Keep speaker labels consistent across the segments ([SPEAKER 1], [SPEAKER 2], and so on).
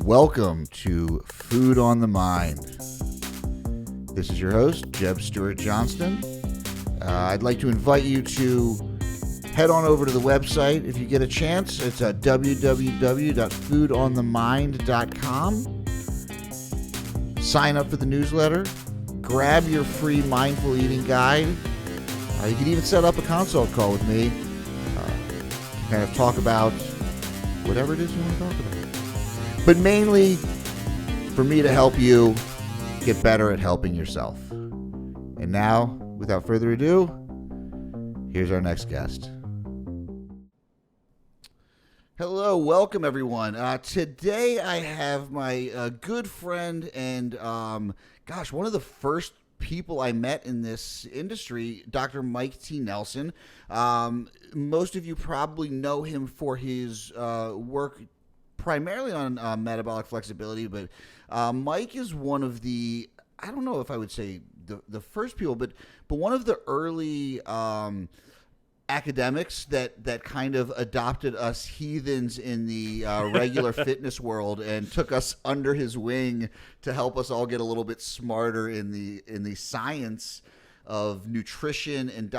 [SPEAKER 1] Welcome to Food on the Mind. This is your host, Jeb Stewart Johnston. I'd like to invite you to head on over to the website if you get a chance. It's at www.foodonthemind.com. Sign up for the newsletter. Grab your free mindful eating guide. You can even set up a consult call with me. Kind of talk about whatever it is you want to talk about. But mainly for me to help you get better at helping yourself. And now, without further ado, here's our next guest. Hello, welcome everyone. Today I have my good friend and, one of the first people I met in this industry, Dr. Mike T. Nelson. Most of you probably know him for his work primarily on metabolic flexibility, but Mike is one of the, I don't know if I would say the first people, but one of the early academics that kind of adopted us heathens in the regular fitness world and took us under his wing to help us all get a little bit smarter in the science of nutrition and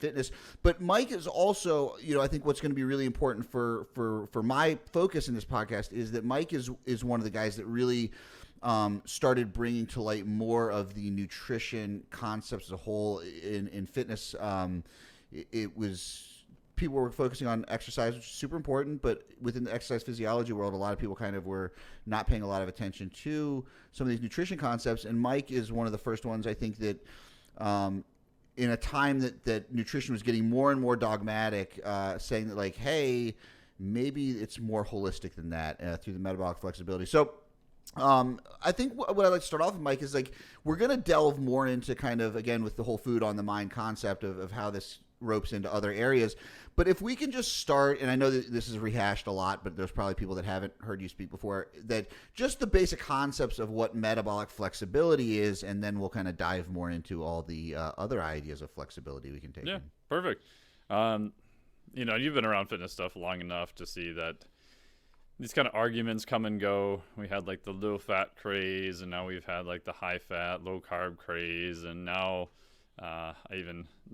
[SPEAKER 1] fitness. But Mike is also, I think what's going to be really important for my focus in this podcast is that Mike is one of the guys that really started bringing to light more of the nutrition concepts as a whole in fitness. It was people were focusing on exercise, which is super important, but within the exercise physiology world, a lot of people kind of were not paying a lot of attention to some of these nutrition concepts. And Mike is one of the first ones, I think, that in a time that nutrition was getting more and more dogmatic, saying that like, hey, maybe it's more holistic than that through the metabolic flexibility. So I think what I'd like to start off with, Mike, is like we're going to delve more into kind of, again, with the whole food on the mind concept of how this ropes into other areas. But if we can just start, and I know that this is rehashed a lot, but there's probably people that haven't heard you speak before, that just the basic concepts of what metabolic flexibility is, and then we'll kind of dive more into all the other ideas of flexibility we can take.
[SPEAKER 2] Yeah, perfect. You've been around fitness stuff long enough to see that these kind of arguments come and go. We had like the low fat craze, and now we've had like the high fat, low carb craze, and now I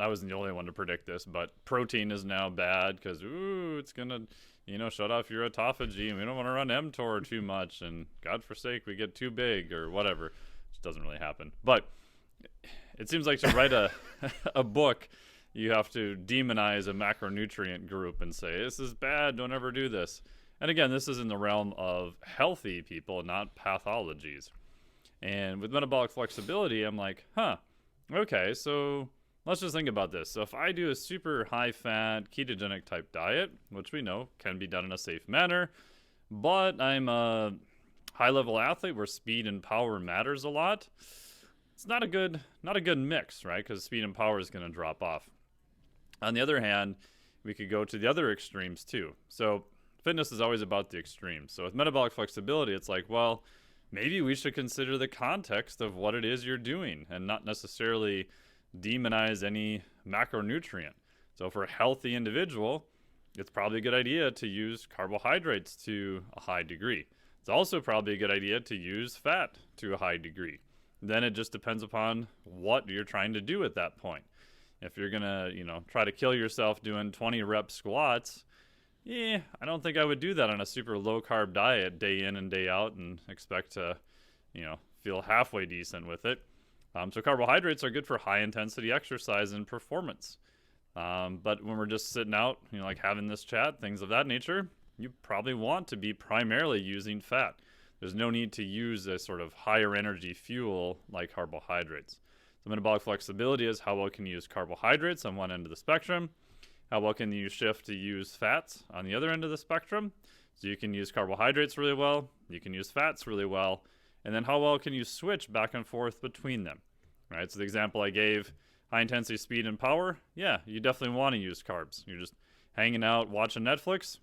[SPEAKER 2] wasn't the only one to predict this, but protein is now bad because it's gonna shut off your autophagy, and we don't want to run mTOR too much, and God forsake we get too big or whatever, which doesn't really happen. But it seems like to write a book, you have to demonize a macronutrient group and say this is bad, don't ever do this. And again, this is in the realm of healthy people, not pathologies. And with metabolic flexibility, I'm like, okay, so let's just think about this. So if I do a super high-fat, ketogenic type diet, which we know can be done in a safe manner, but I'm a high-level athlete where speed and power matters a lot, it's not a good mix, right? Because speed and power is going to drop off. On the other hand, we could go to the other extremes too. So fitness is always about the extremes. So with metabolic flexibility, it's like, well, maybe we should consider the context of what it is you're doing and not necessarily demonize any macronutrient. So for a healthy individual, it's probably a good idea to use carbohydrates to a high degree. It's also probably a good idea to use fat to a high degree. Then it just depends upon what you're trying to do at that point. If you're going to, try to kill yourself doing 20 rep squats, I don't think I would do that on a super low-carb diet day in and day out and expect to, feel halfway decent with it. So carbohydrates are good for high-intensity exercise and performance. But when we're just sitting out, like having this chat, things of that nature, you probably want to be primarily using fat. There's no need to use a sort of higher energy fuel like carbohydrates. So metabolic flexibility is how well can you use carbohydrates on one end of the spectrum. How well can you shift to use fats on the other end of the spectrum? So you can use carbohydrates really well, you can use fats really well, and then how well can you switch back and forth between them, right? So the example I gave, high intensity speed and power, you definitely want to use carbs. You're just hanging out, watching Netflix,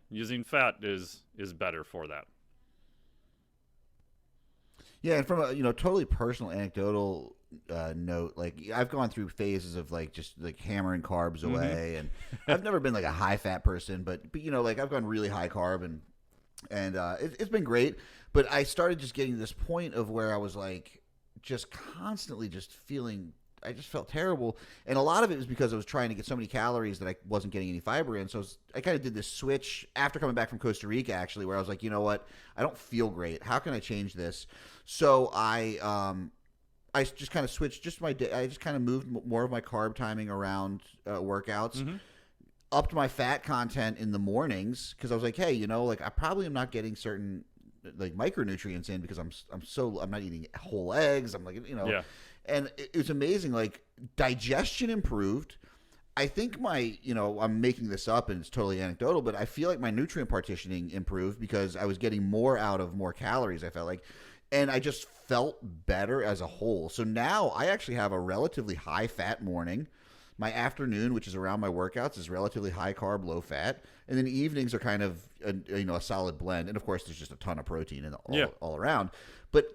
[SPEAKER 2] using fat is better for that.
[SPEAKER 1] Yeah, and from a totally personal anecdotal note, like I've gone through phases of like just like hammering carbs away, and I've never been like a high fat person, but like I've gone really high carb and And it's been great. But I started just getting to this point of where I was like, just constantly just feeling, I just felt terrible. And a lot of it was because I was trying to get so many calories that I wasn't getting any fiber in. So I kind of did this switch after coming back from Costa Rica, actually, where I was like, you know what? I don't feel great. How can I change this? So I just kind of switched just my day. I just kind of moved more of my carb timing around workouts.
[SPEAKER 2] Mm-hmm.
[SPEAKER 1] Upped my fat content in the mornings because I was like, hey, like I probably am not getting certain like micronutrients in because I'm not eating whole eggs. I'm like,
[SPEAKER 2] Yeah.
[SPEAKER 1] And it was amazing. Like digestion improved. I think I'm making this up and it's totally anecdotal, but I feel like my nutrient partitioning improved because I was getting more out of more calories. I felt like, and I just felt better as a whole. So now I actually have a relatively high fat morning. My afternoon, which is around my workouts, is relatively high carb, low fat, and then evenings are kind of a solid blend. And of course, there's just a ton of protein all around. But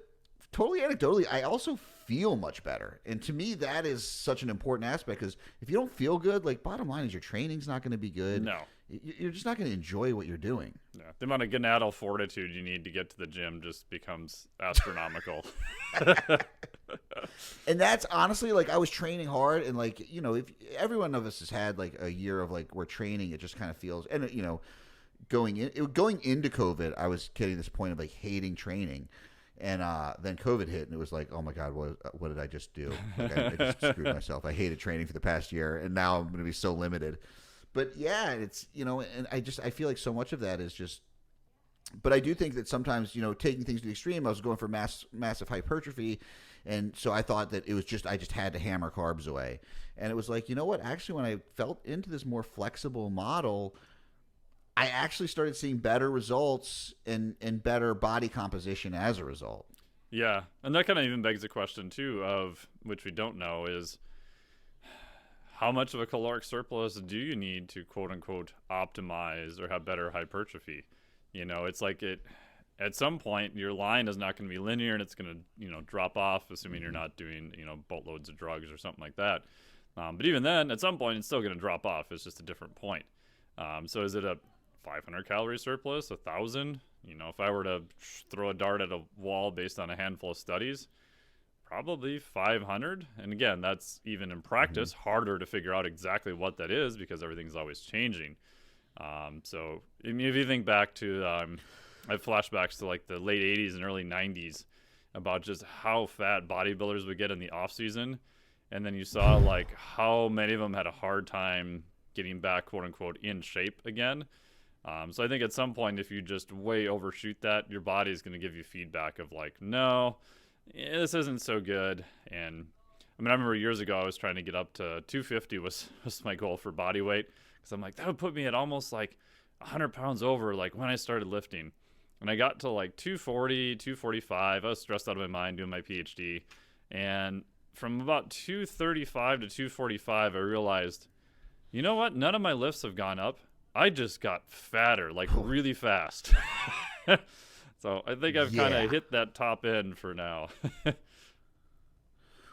[SPEAKER 1] totally anecdotally, I also feel much better, and to me, that is such an important aspect because if you don't feel good, like bottom line is your training's not going to be good.
[SPEAKER 2] No.
[SPEAKER 1] You're just not going to enjoy what you're doing.
[SPEAKER 2] Yeah. The amount of gonadal fortitude you need to get to the gym just becomes astronomical.
[SPEAKER 1] And that's honestly like I was training hard and like if every one of us has had like a year of like we're training, it just kind of feels and going into COVID, I was getting this point of like hating training, and then COVID hit and it was like, oh my god, what did I just do? Like, I just screwed myself. I hated training for the past year, and now I'm going to be so limited. But yeah, it's and I feel like so much of that is just. But I do think that sometimes taking things to the extreme, I was going for massive hypertrophy. And so I thought that it was I just had to hammer carbs away. And it was like, you know what? Actually, when I felt into this more flexible model, I actually started seeing better results and better body composition as a result.
[SPEAKER 2] Yeah. And that kind of even begs the question, too, of which we don't know is how much of a caloric surplus do you need to, quote unquote, optimize or have better hypertrophy? It's like at some point your line is not going to be linear and it's going to drop off, assuming you're not doing boatloads of drugs or something like that, but even then at some point it's still going to drop off. It's just a different point. So is it a 500 calorie surplus, 1,000? If I were to throw a dart at a wall based on a handful of studies, probably 500. And again, that's even in practice harder to figure out exactly what that is because everything's always changing. So if you think back to I have flashbacks to like the late 80s and early 90s about just how fat bodybuilders would get in the off season, and then you saw like how many of them had a hard time getting back, quote unquote, in shape again. So I think at some point, if you just way overshoot that, your body is going to give you feedback of like, no, this isn't so good. And I remember years ago I was trying to get up to 250 was my goal for body weight. Because I'm like, that would put me at almost like 100 pounds over like when I started lifting. And I got to like 240, 245. I was stressed out of my mind doing my PhD. And from about 235 to 245, I realized, you know what? None of my lifts have gone up. I just got fatter, like really fast. So I think I've kind of hit that top end for now.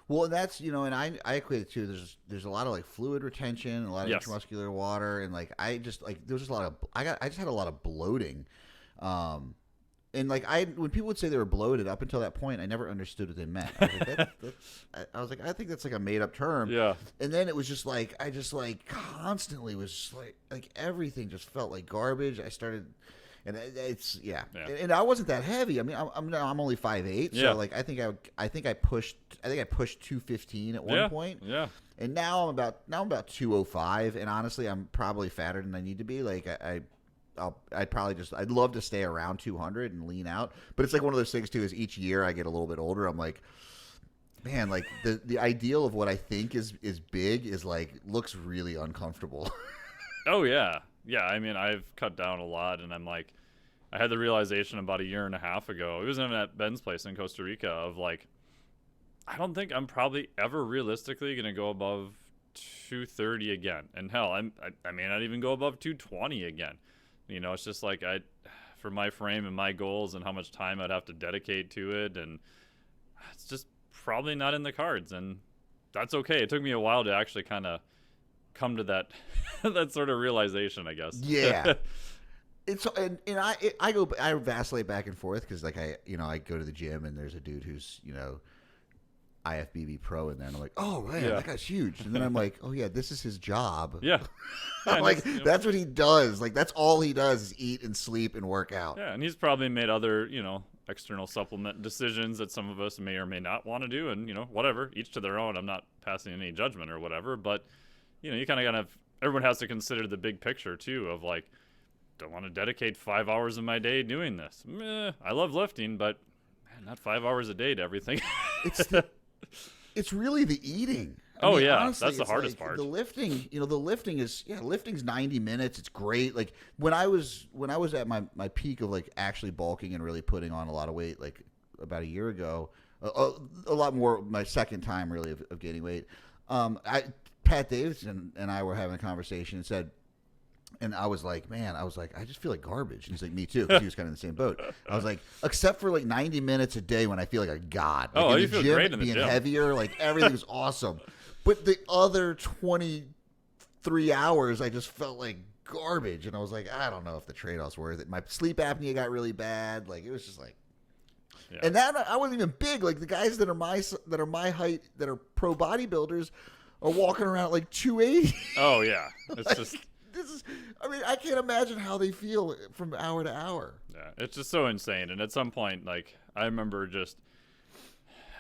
[SPEAKER 1] Well, that's and I equate it to there's a lot of like fluid retention, a lot of intramuscular water, and like I just like there was just a lot of I just had a lot of bloating, and like when people would say they were bloated up until that point, I never understood what they meant. I was like, I think that's like a made up term.
[SPEAKER 2] Yeah.
[SPEAKER 1] And then it was just like I just like constantly was just like everything just felt like garbage. I started. And it's and I wasn't that heavy. I mean, I'm only 5'8", so like I think I pushed 215 at one point.
[SPEAKER 2] Yeah.
[SPEAKER 1] And now I'm about 205, and honestly, I'm probably fatter than I need to be. Like I'd love to stay around 200 and lean out, but it's like one of those things too. Is each year I get a little bit older, I'm like, man, like the ideal of what I think is big is like looks really uncomfortable.
[SPEAKER 2] Oh yeah. Yeah, I mean, I've cut down a lot, and I'm like, I had the realization about a year and a half ago. It was even at Ben's place in Costa Rica of like, I don't think I'm probably ever realistically going to go above 230 again. And hell, I may not even go above 220 again. It's just like for my frame and my goals and how much time I'd have to dedicate to it, and it's just probably not in the cards, and that's okay. It took me a while to actually kind of come to that that sort of realization, I guess.
[SPEAKER 1] Yeah. It's and I vacillate back and forth because like I go to the gym and there's a dude who's IFBB pro in there and I'm like, oh man, that guy's huge, and then I'm like, oh yeah, this is his job.
[SPEAKER 2] Yeah.
[SPEAKER 1] I'm like, that's what he does. Like that's all he does is eat and sleep and work out.
[SPEAKER 2] Yeah, and he's probably made other external supplement decisions that some of us may or may not want to do, and whatever, each to their own. I'm not passing any judgment or whatever, but you kind of everyone has to consider the big picture too of like, don't want to dedicate 5 hours of my day doing this. I love lifting, but man, not 5 hours a day to everything.
[SPEAKER 1] It's really the eating.
[SPEAKER 2] Honestly, that's the hardest part.
[SPEAKER 1] The lifting, lifting's 90 minutes. It's great. Like when I was at my peak of like actually bulking and really putting on a lot of weight, like about a year ago, a lot more. My second time really of gaining weight. Pat Davidson and I were having a conversation and said. And I was like, I just feel like garbage. And he's like, me too, because he was kind of in the same boat. I was like, except for like 90 minutes a day when I feel like a god. Like
[SPEAKER 2] you feel great in the
[SPEAKER 1] gym.
[SPEAKER 2] Being
[SPEAKER 1] heavier, like everything's awesome. But the other 23 hours, I just felt like garbage. And I was like, I don't know if the trade-off's worth it. My sleep apnea got really bad. Like it was just like, and that I wasn't even big. Like the guys that are my height, that are pro bodybuilders, are walking around like 280.
[SPEAKER 2] Oh yeah, it's just.
[SPEAKER 1] I can't imagine how they feel from hour to hour.
[SPEAKER 2] Yeah, it's just so insane. And at some point, like, I remember just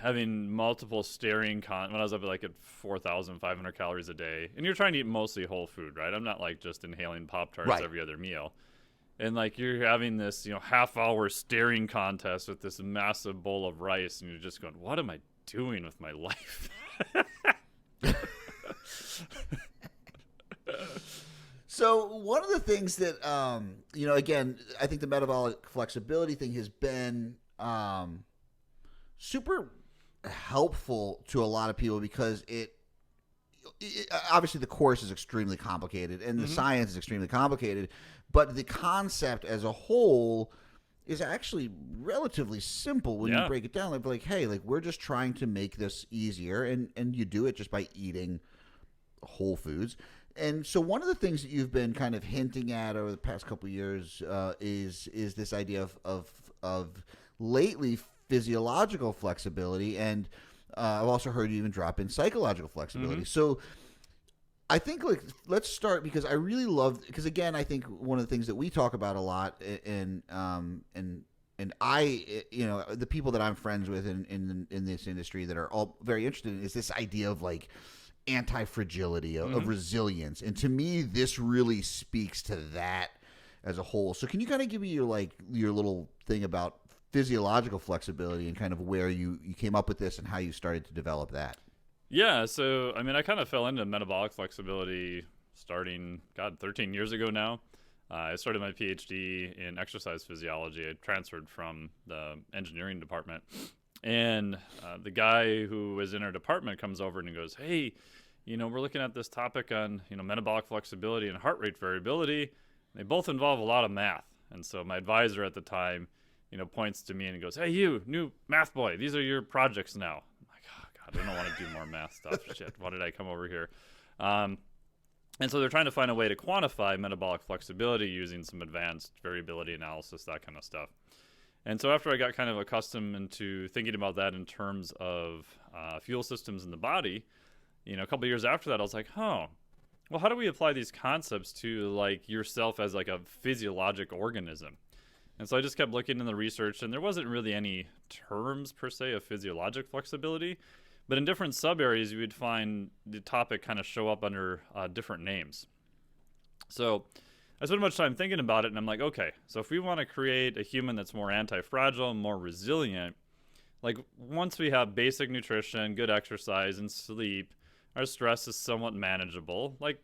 [SPEAKER 2] having multiple when I was up at 4,500 calories a day. And you're trying to eat mostly whole food, right? I'm not like just inhaling Pop-Tarts every other meal. And like you're having this, half-hour staring contest with this massive bowl of rice. And you're just going, what am I doing with my life?
[SPEAKER 1] So one of the things that, again, I think the metabolic flexibility thing has been super helpful to a lot of people because it obviously the course is extremely complicated and the science is extremely complicated, but the concept as a whole is actually relatively simple when you break it down. Like, hey, like we're just trying to make this easier, and you do it just by eating whole foods. And so one of the things that you've been kind of hinting at over the past couple of years is this idea of lately physiological flexibility, and I've also heard you even drop in psychological flexibility. So I think let's start because I really love because again I think one of the things that we talk about a lot and I the people that I'm friends with in this industry that are all very interested in is this idea of like anti-fragility of resilience, and to me this really speaks to that as a whole. So can you kind of give me your little thing about physiological flexibility and kind of where you came up with this and how you started to develop that?
[SPEAKER 2] Yeah, so I kind of fell into metabolic flexibility starting 13 years ago now. I started my PhD in exercise physiology. I transferred from the engineering department, and the guy who was in our department comes over and he goes, hey, we're looking at this topic on, metabolic flexibility and heart rate variability. They both involve a lot of math. And so my advisor at the time, points to me and he goes, hey, you, new math boy, these are your projects now. I'm like, oh, God, I don't want to do more math stuff. Shit, why did I come over here? And so they're trying to find a way to quantify metabolic flexibility using some advanced variability analysis, that kind of stuff. And so after I got kind of accustomed into thinking about that in terms of fuel systems in the body, a couple of years after that, I was like, well, how do we apply these concepts to like yourself as like a physiologic organism? And so I just kept looking in the research, and there wasn't really any terms per se of physiologic flexibility, but in different sub areas, you would find the topic kind of show up under different names. So I spent much time thinking about it, and I'm like, okay, so if we want to create a human that's more anti-fragile, more resilient, like once we have basic nutrition, good exercise, and sleep, our stress is somewhat manageable. Like,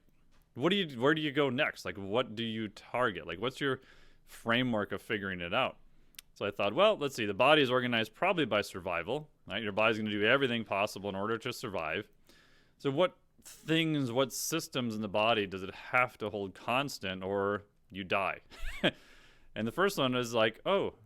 [SPEAKER 2] where do you go next? Like, what do you target? Like, what's your framework of figuring it out? So I thought, well, let's see. The body is organized probably by survival, right? Your body's going to do everything possible in order to survive. So what systems in the body does it have to hold constant or you die? And the first one is like,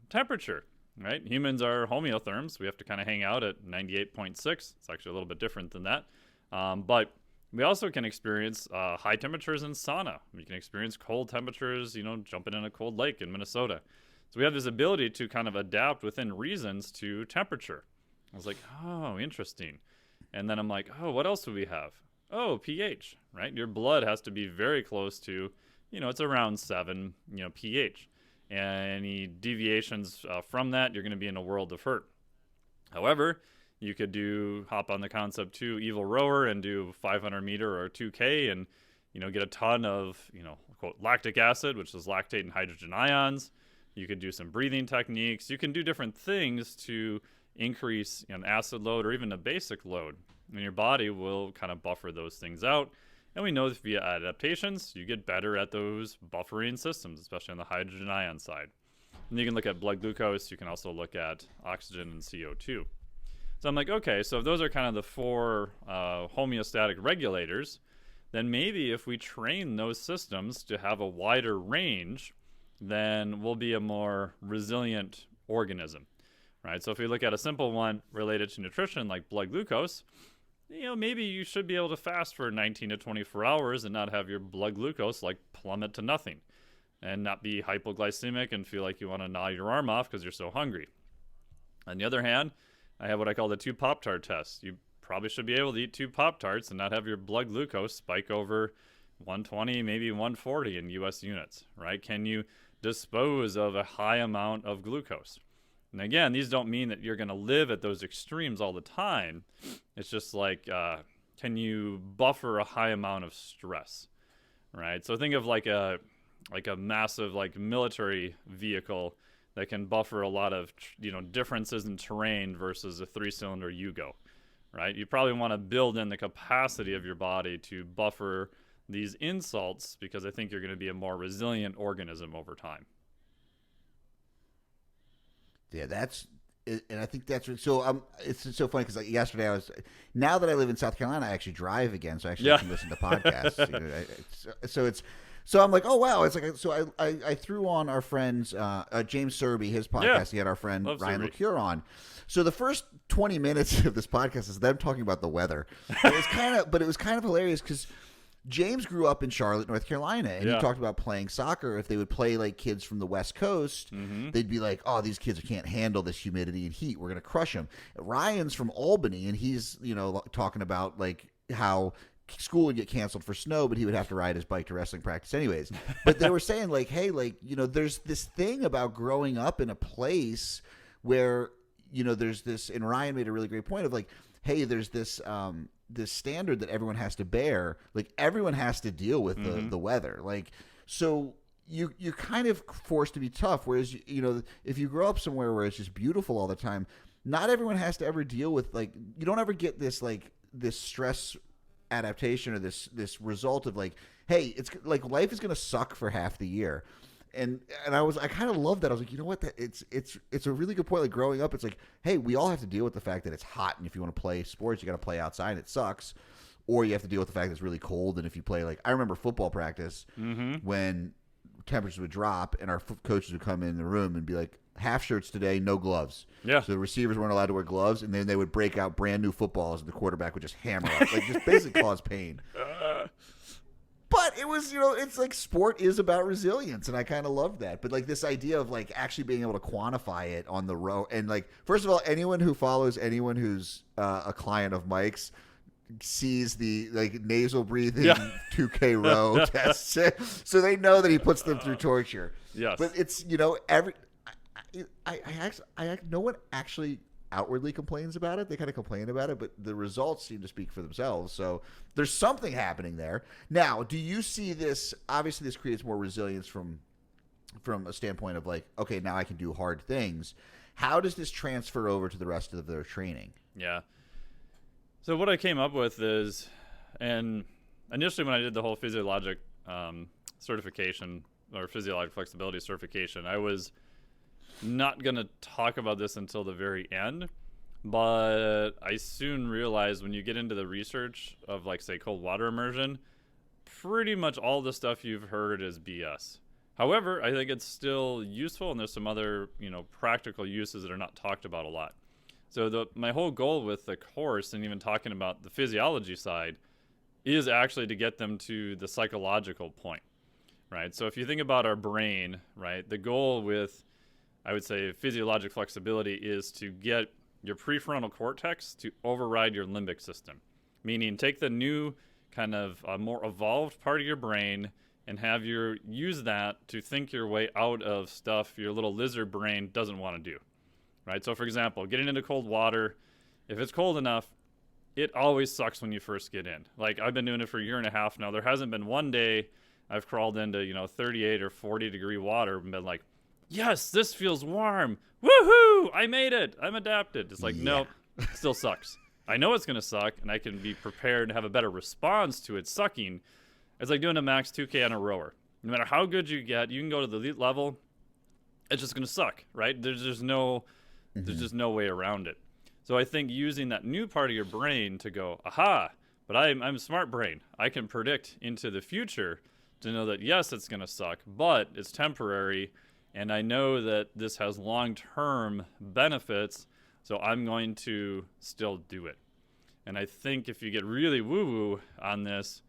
[SPEAKER 2] temperature, right? Humans are homeotherms. We have to kind of hang out at 98.6. It's actually a little bit different than that. But We also can experience high temperatures in sauna. We can experience cold temperatures, jumping in a cold lake in Minnesota. So we have this ability to kind of adapt within reasons to temperature. I was like, oh, interesting. And then I'm like, oh, what else do we have? Oh, pH, right? Your blood has to be very close to, it's around 7, pH. And any deviations from that, you're going to be in a world of hurt. However, you could hop on the concept too, evil rower, and do 500 meter or 2K and, get a ton of, quote, lactic acid, which is lactate and hydrogen ions. You could do some breathing techniques. You can do different things to increase an acid load or even a basic load. And your body will kind of buffer those things out. And we know that via adaptations, you get better at those buffering systems, especially on the hydrogen ion side. And you can look at blood glucose. You can also look at oxygen and CO2. So I'm like, okay, so if those are kind of the 4 homeostatic regulators, then maybe if we train those systems to have a wider range, then we'll be a more resilient organism, right? So if we look at a simple one related to nutrition like blood glucose, maybe you should be able to fast for 19 to 24 hours and not have your blood glucose like plummet to nothing and not be hypoglycemic and feel like you want to gnaw your arm off because you're so hungry. On the other hand, I have what I call the 2 Pop-Tart test. You probably should be able to eat 2 Pop-Tarts and not have your blood glucose spike over 120, maybe 140 in US units, right? Can you dispose of a high amount of glucose? And again, these don't mean that you're going to live at those extremes all the time. It's just like, can you buffer a high amount of stress, right? So think of like a massive like military vehicle that can buffer a lot of differences in terrain versus a 3-cylinder Yugo, right? You probably want to build in the capacity of your body to buffer these insults because I think you're going to be a more resilient organism over time.
[SPEAKER 1] Yeah, and I think that's so. It's so funny because yesterday now that I live in South Carolina, I actually drive again, so I actually can listen to podcasts. So I'm like, oh wow, it's like so I threw on our friends James Serby, his podcast. Yeah. He had our friend Ryan LaCure on. So the first 20 minutes of this podcast is them talking about the weather. It was kind of hilarious because James grew up in Charlotte, North Carolina, and he talked about playing soccer. If they would play like kids from the West Coast, they'd be like, oh, these kids can't handle this humidity and heat. We're going to crush them. Ryan's from Albany, and he's, talking about like how school would get canceled for snow, but he would have to ride his bike to wrestling practice anyways. But they were saying like, hey, like, there's this thing about growing up in a place where, there's this, and Ryan made a really great point of like, hey, there's this standard that everyone has to bear. Like everyone has to deal with the weather. Like, so you're kind of forced to be tough. Whereas, if you grow up somewhere where it's just beautiful all the time, not everyone has to ever deal with like, you don't ever get this, like this stress adaptation or this result of like, hey, it's like life is going to suck for half the year. And I kind of love that. I was like, you know what? It's a really good point. Like growing up, it's like, hey, we all have to deal with the fact that it's hot, and if you want to play sports, you got to play outside. And it sucks, or you have to deal with the fact that it's really cold. And if you play, like I remember football practice when temperatures would drop, and our coaches would come in the room and be like, half shirts today, no gloves. Yeah. So the receivers weren't allowed to wear gloves, and then they would break out brand new footballs, and the quarterback would just hammer up, like just basically cause pain. But it was, it's like sport is about resilience, and I kind of love that. But like this idea of like actually being able to quantify it on the row, and like first of all, anyone who follows anyone who's a client of Mike's sees the like nasal breathing 2K row tests, so they know that he puts them through torture. Yes, but it's no one actually outwardly complains about it. They kind of complain about it, but the results seem to speak for themselves. So there's something happening there. Now, do you see this? Obviously, this creates more resilience from a standpoint of like, okay, now I can do hard things. How does this transfer over to the rest of their training?
[SPEAKER 2] Yeah. So what I came up with is, and initially when I did the whole physiologic certification or physiologic flexibility certification, I was not going to talk about this until the very end, but I soon realized when you get into the research of like say cold water immersion, pretty much all the stuff you've heard is BS. However, I think it's still useful, and there's some other, practical uses that are not talked about a lot. So my whole goal with the course, and even talking about the physiology side, is actually to get them to the psychological point, right? So if you think about our brain, right, the goal with, I would say, physiologic flexibility is to get your prefrontal cortex to override your limbic system, meaning take the new kind of more evolved part of your brain and have your use that to think your way out of stuff your little lizard brain doesn't want to do, right? So for example, getting into cold water, if it's cold enough, it always sucks when you first get in. Like, I've been doing it for a year and a half now. There hasn't been one day I've crawled into, 38 or 40 degree water and been like, yes, this feels warm. Woohoo! I made it. I'm adapted. It's like, nope, it still sucks. I know it's going to suck, and I can be prepared and have a better response to it sucking. It's like doing a max 2K on a rower. No matter how good you get, you can go to the elite level, it's just going to suck, right? There's just no way around it. So I think using that new part of your brain to go, aha, but I'm a smart brain. I can predict into the future to know that, yes, it's going to suck, but it's temporary, and I know that this has long-term benefits, so I'm going to still do it. And I think if you get really woo-woo on this,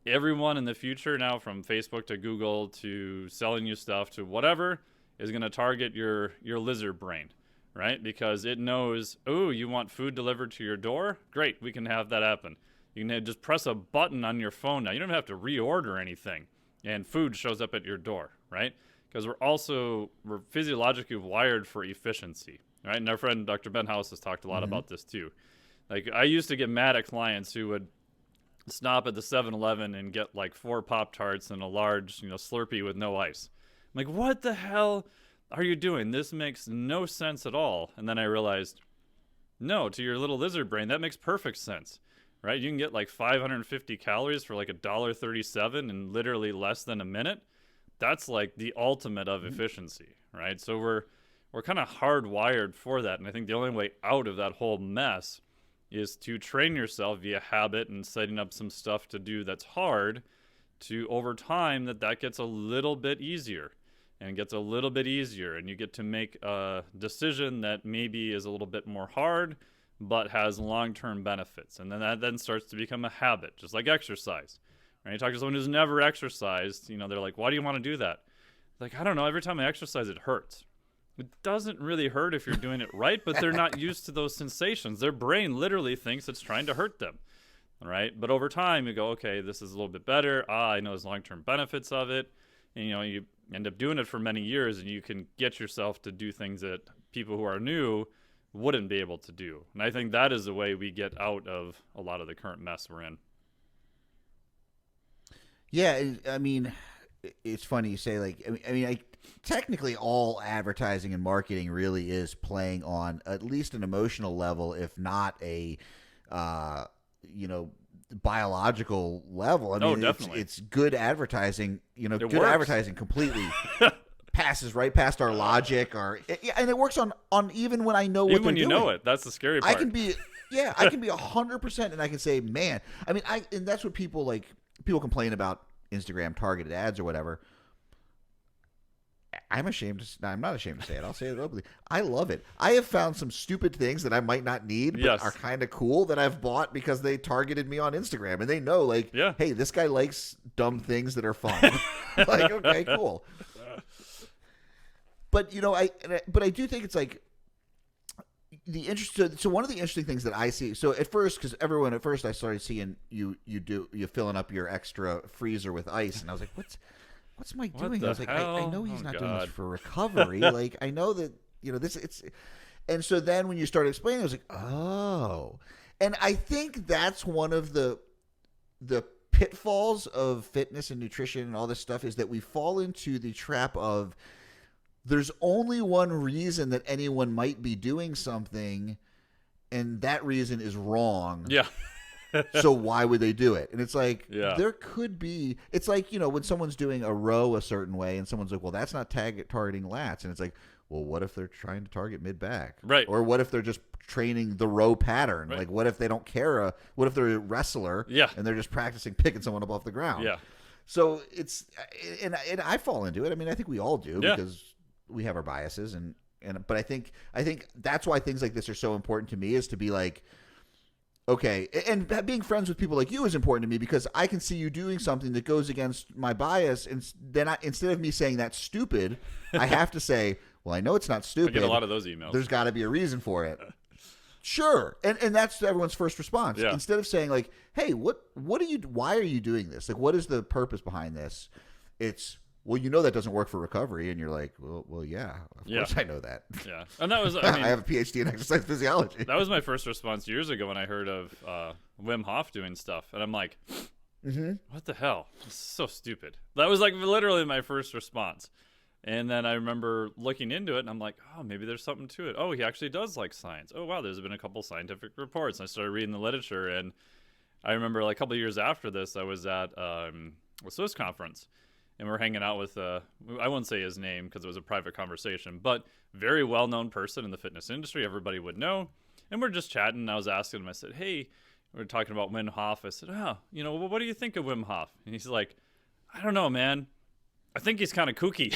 [SPEAKER 2] everyone in the future now, from Facebook to Google to selling you stuff to whatever, is going to target your lizard brain, right? Because it knows, oh, you want food delivered to your door? Great, we can have that happen. You can just press a button on your phone now. You don't have to reorder anything, and food shows up at your door, right? Because we're physiologically wired for efficiency, right? And our friend Dr. Ben House has talked a lot about this too. Like, I used to get mad at clients who would stop at the 7-Eleven and get like 4 Pop-Tarts and a large, Slurpee with no ice. I'm like, what the hell are you doing? This makes no sense at all. And then I realized, no, to your little lizard brain, that makes perfect sense, right? You can get like 550 calories for like $1.37 in literally less than a minute. That's like the ultimate of efficiency, right? So we're kind of hardwired for that. And I think the only way out of that whole mess is to train yourself via habit and setting up some stuff to do that's hard, to over time that gets a little bit easier and gets a little bit easier, and you get to make a decision that maybe is a little bit more hard but has long-term benefits. And then that then starts to become a habit, just like exercise. Right? You talk to someone who's never exercised, they're like, why do you want to do that? Like, I don't know, every time I exercise it hurts. It doesn't really hurt if you're doing it right, but they're not used to those sensations. Their brain literally thinks it's trying to hurt them, right? But over time, you go, okay, this is a little bit better. I know there's long-term benefits of it. And, you end up doing it for many years, and you can get yourself to do things that people who are new wouldn't be able to do. And I think that is the way we get out of a lot of the current mess we're in.
[SPEAKER 1] Yeah, I mean, it's funny you say, like, technically all advertising and marketing really is playing on at least an emotional level, if not a, biological level. I mean,
[SPEAKER 2] definitely.
[SPEAKER 1] It's good advertising, good
[SPEAKER 2] works.
[SPEAKER 1] advertising completely passes right past our logic, and it works on even when I know what
[SPEAKER 2] even
[SPEAKER 1] they're
[SPEAKER 2] when you
[SPEAKER 1] doing.
[SPEAKER 2] know it. That's the scary part.
[SPEAKER 1] I can be 100%, and I can say, man, I mean, and that's what people complain about Instagram targeted ads or whatever. I'm not ashamed to say it. I'll say it openly. I love it. I have found some stupid things that I might not need, but are kind of cool, that I've bought because they targeted me on Instagram, and they know, like, hey, this guy likes dumb things that are fun. Like, okay, cool. But I do think it's like so one of the interesting things that I see. So at first, because at first I started seeing you filling up your extra freezer with ice, and I was like, what's Mike doing? I was like, I know he's not doing this for recovery. Like, I know that this. And so then when you started explaining, I was like, oh. And I think that's one of the pitfalls of fitness and nutrition and all this stuff, is that we fall into the trap of, there's only one reason that anyone might be doing something, and that reason is wrong.
[SPEAKER 2] Yeah.
[SPEAKER 1] So why would they do it? And it's like,
[SPEAKER 2] there
[SPEAKER 1] could be, it's like, when someone's doing a row a certain way and someone's like, well, that's not targeting lats. And it's like, well, what if they're trying to target mid-back?
[SPEAKER 2] Right.
[SPEAKER 1] Or what if they're just training the row pattern?
[SPEAKER 2] Right.
[SPEAKER 1] Like, what if they don't care? What if they're a wrestler and they're just practicing picking someone up off the ground?
[SPEAKER 2] Yeah.
[SPEAKER 1] So it's, and I fall into it. I mean, I think we all do, because we have our biases, but I think that's why things like this are so important to me, is to be like, okay, and being friends with people like you is important to me because I can see you doing something that goes against my bias, and then instead of me saying that's stupid, I have to say, well, I know it's not
[SPEAKER 2] I
[SPEAKER 1] stupid.
[SPEAKER 2] get a lot of those emails.
[SPEAKER 1] There's got to be a reason for it. Sure, and that's everyone's first response.
[SPEAKER 2] Yeah.
[SPEAKER 1] Instead of saying like, "Hey, what are you? Why are you doing this? Like, what is the purpose behind this?" It's, well, you know that doesn't work for recovery, and you're like, well, yeah, of course I know that.
[SPEAKER 2] Yeah, and that was I
[SPEAKER 1] I have a PhD in exercise physiology.
[SPEAKER 2] That was my first response years ago when I heard of Wim Hof doing stuff, and I'm like, what the hell? This is so stupid. That was like literally my first response. And then I remember looking into it, and I'm like, oh, maybe there's something to it. Oh, he actually does like science. Oh, wow, there's been a couple scientific reports. And I started reading the literature, and I remember like a couple of years after this, I was at a Swiss conference, and we're hanging out with, I won't say his name because it was a private conversation, but very well-known person in the fitness industry. Everybody would know. And we're just chatting, and I was asking him, I said, hey, we were talking about Wim Hof. I said, oh, what do you think of Wim Hof? And he's like, I don't know, man. I think he's kind of kooky.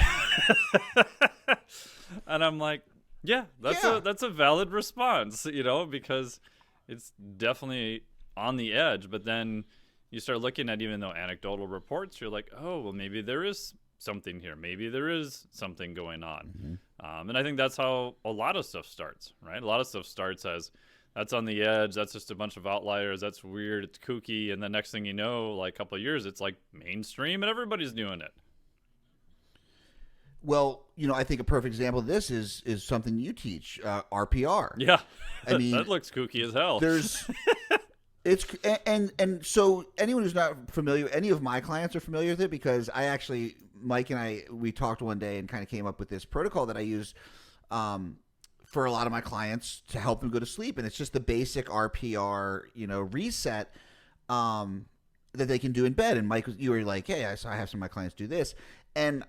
[SPEAKER 2] And I'm like, yeah, that's a valid response, because it's definitely on the edge. But then you start looking at even though anecdotal reports, you're like, oh, well, maybe there is something here. Maybe there is something going on. And I think that's how a lot of stuff starts, right? A lot of stuff starts as that's on the edge. That's just a bunch of outliers. That's weird. It's kooky. And the next thing you know, like a couple of years, it's like mainstream and everybody's doing it.
[SPEAKER 1] Well, I think a perfect example of this is something you teach, RPR.
[SPEAKER 2] Yeah,
[SPEAKER 1] I mean,
[SPEAKER 2] that looks kooky as hell.
[SPEAKER 1] And so anyone who's not familiar, any of my clients are familiar with it because Mike and we talked one day and kind of came up with this protocol that I use for a lot of my clients to help them go to sleep, and it's just the basic RPR, reset that they can do in bed. And Mike, you were like, hey, I have some of my clients do this, and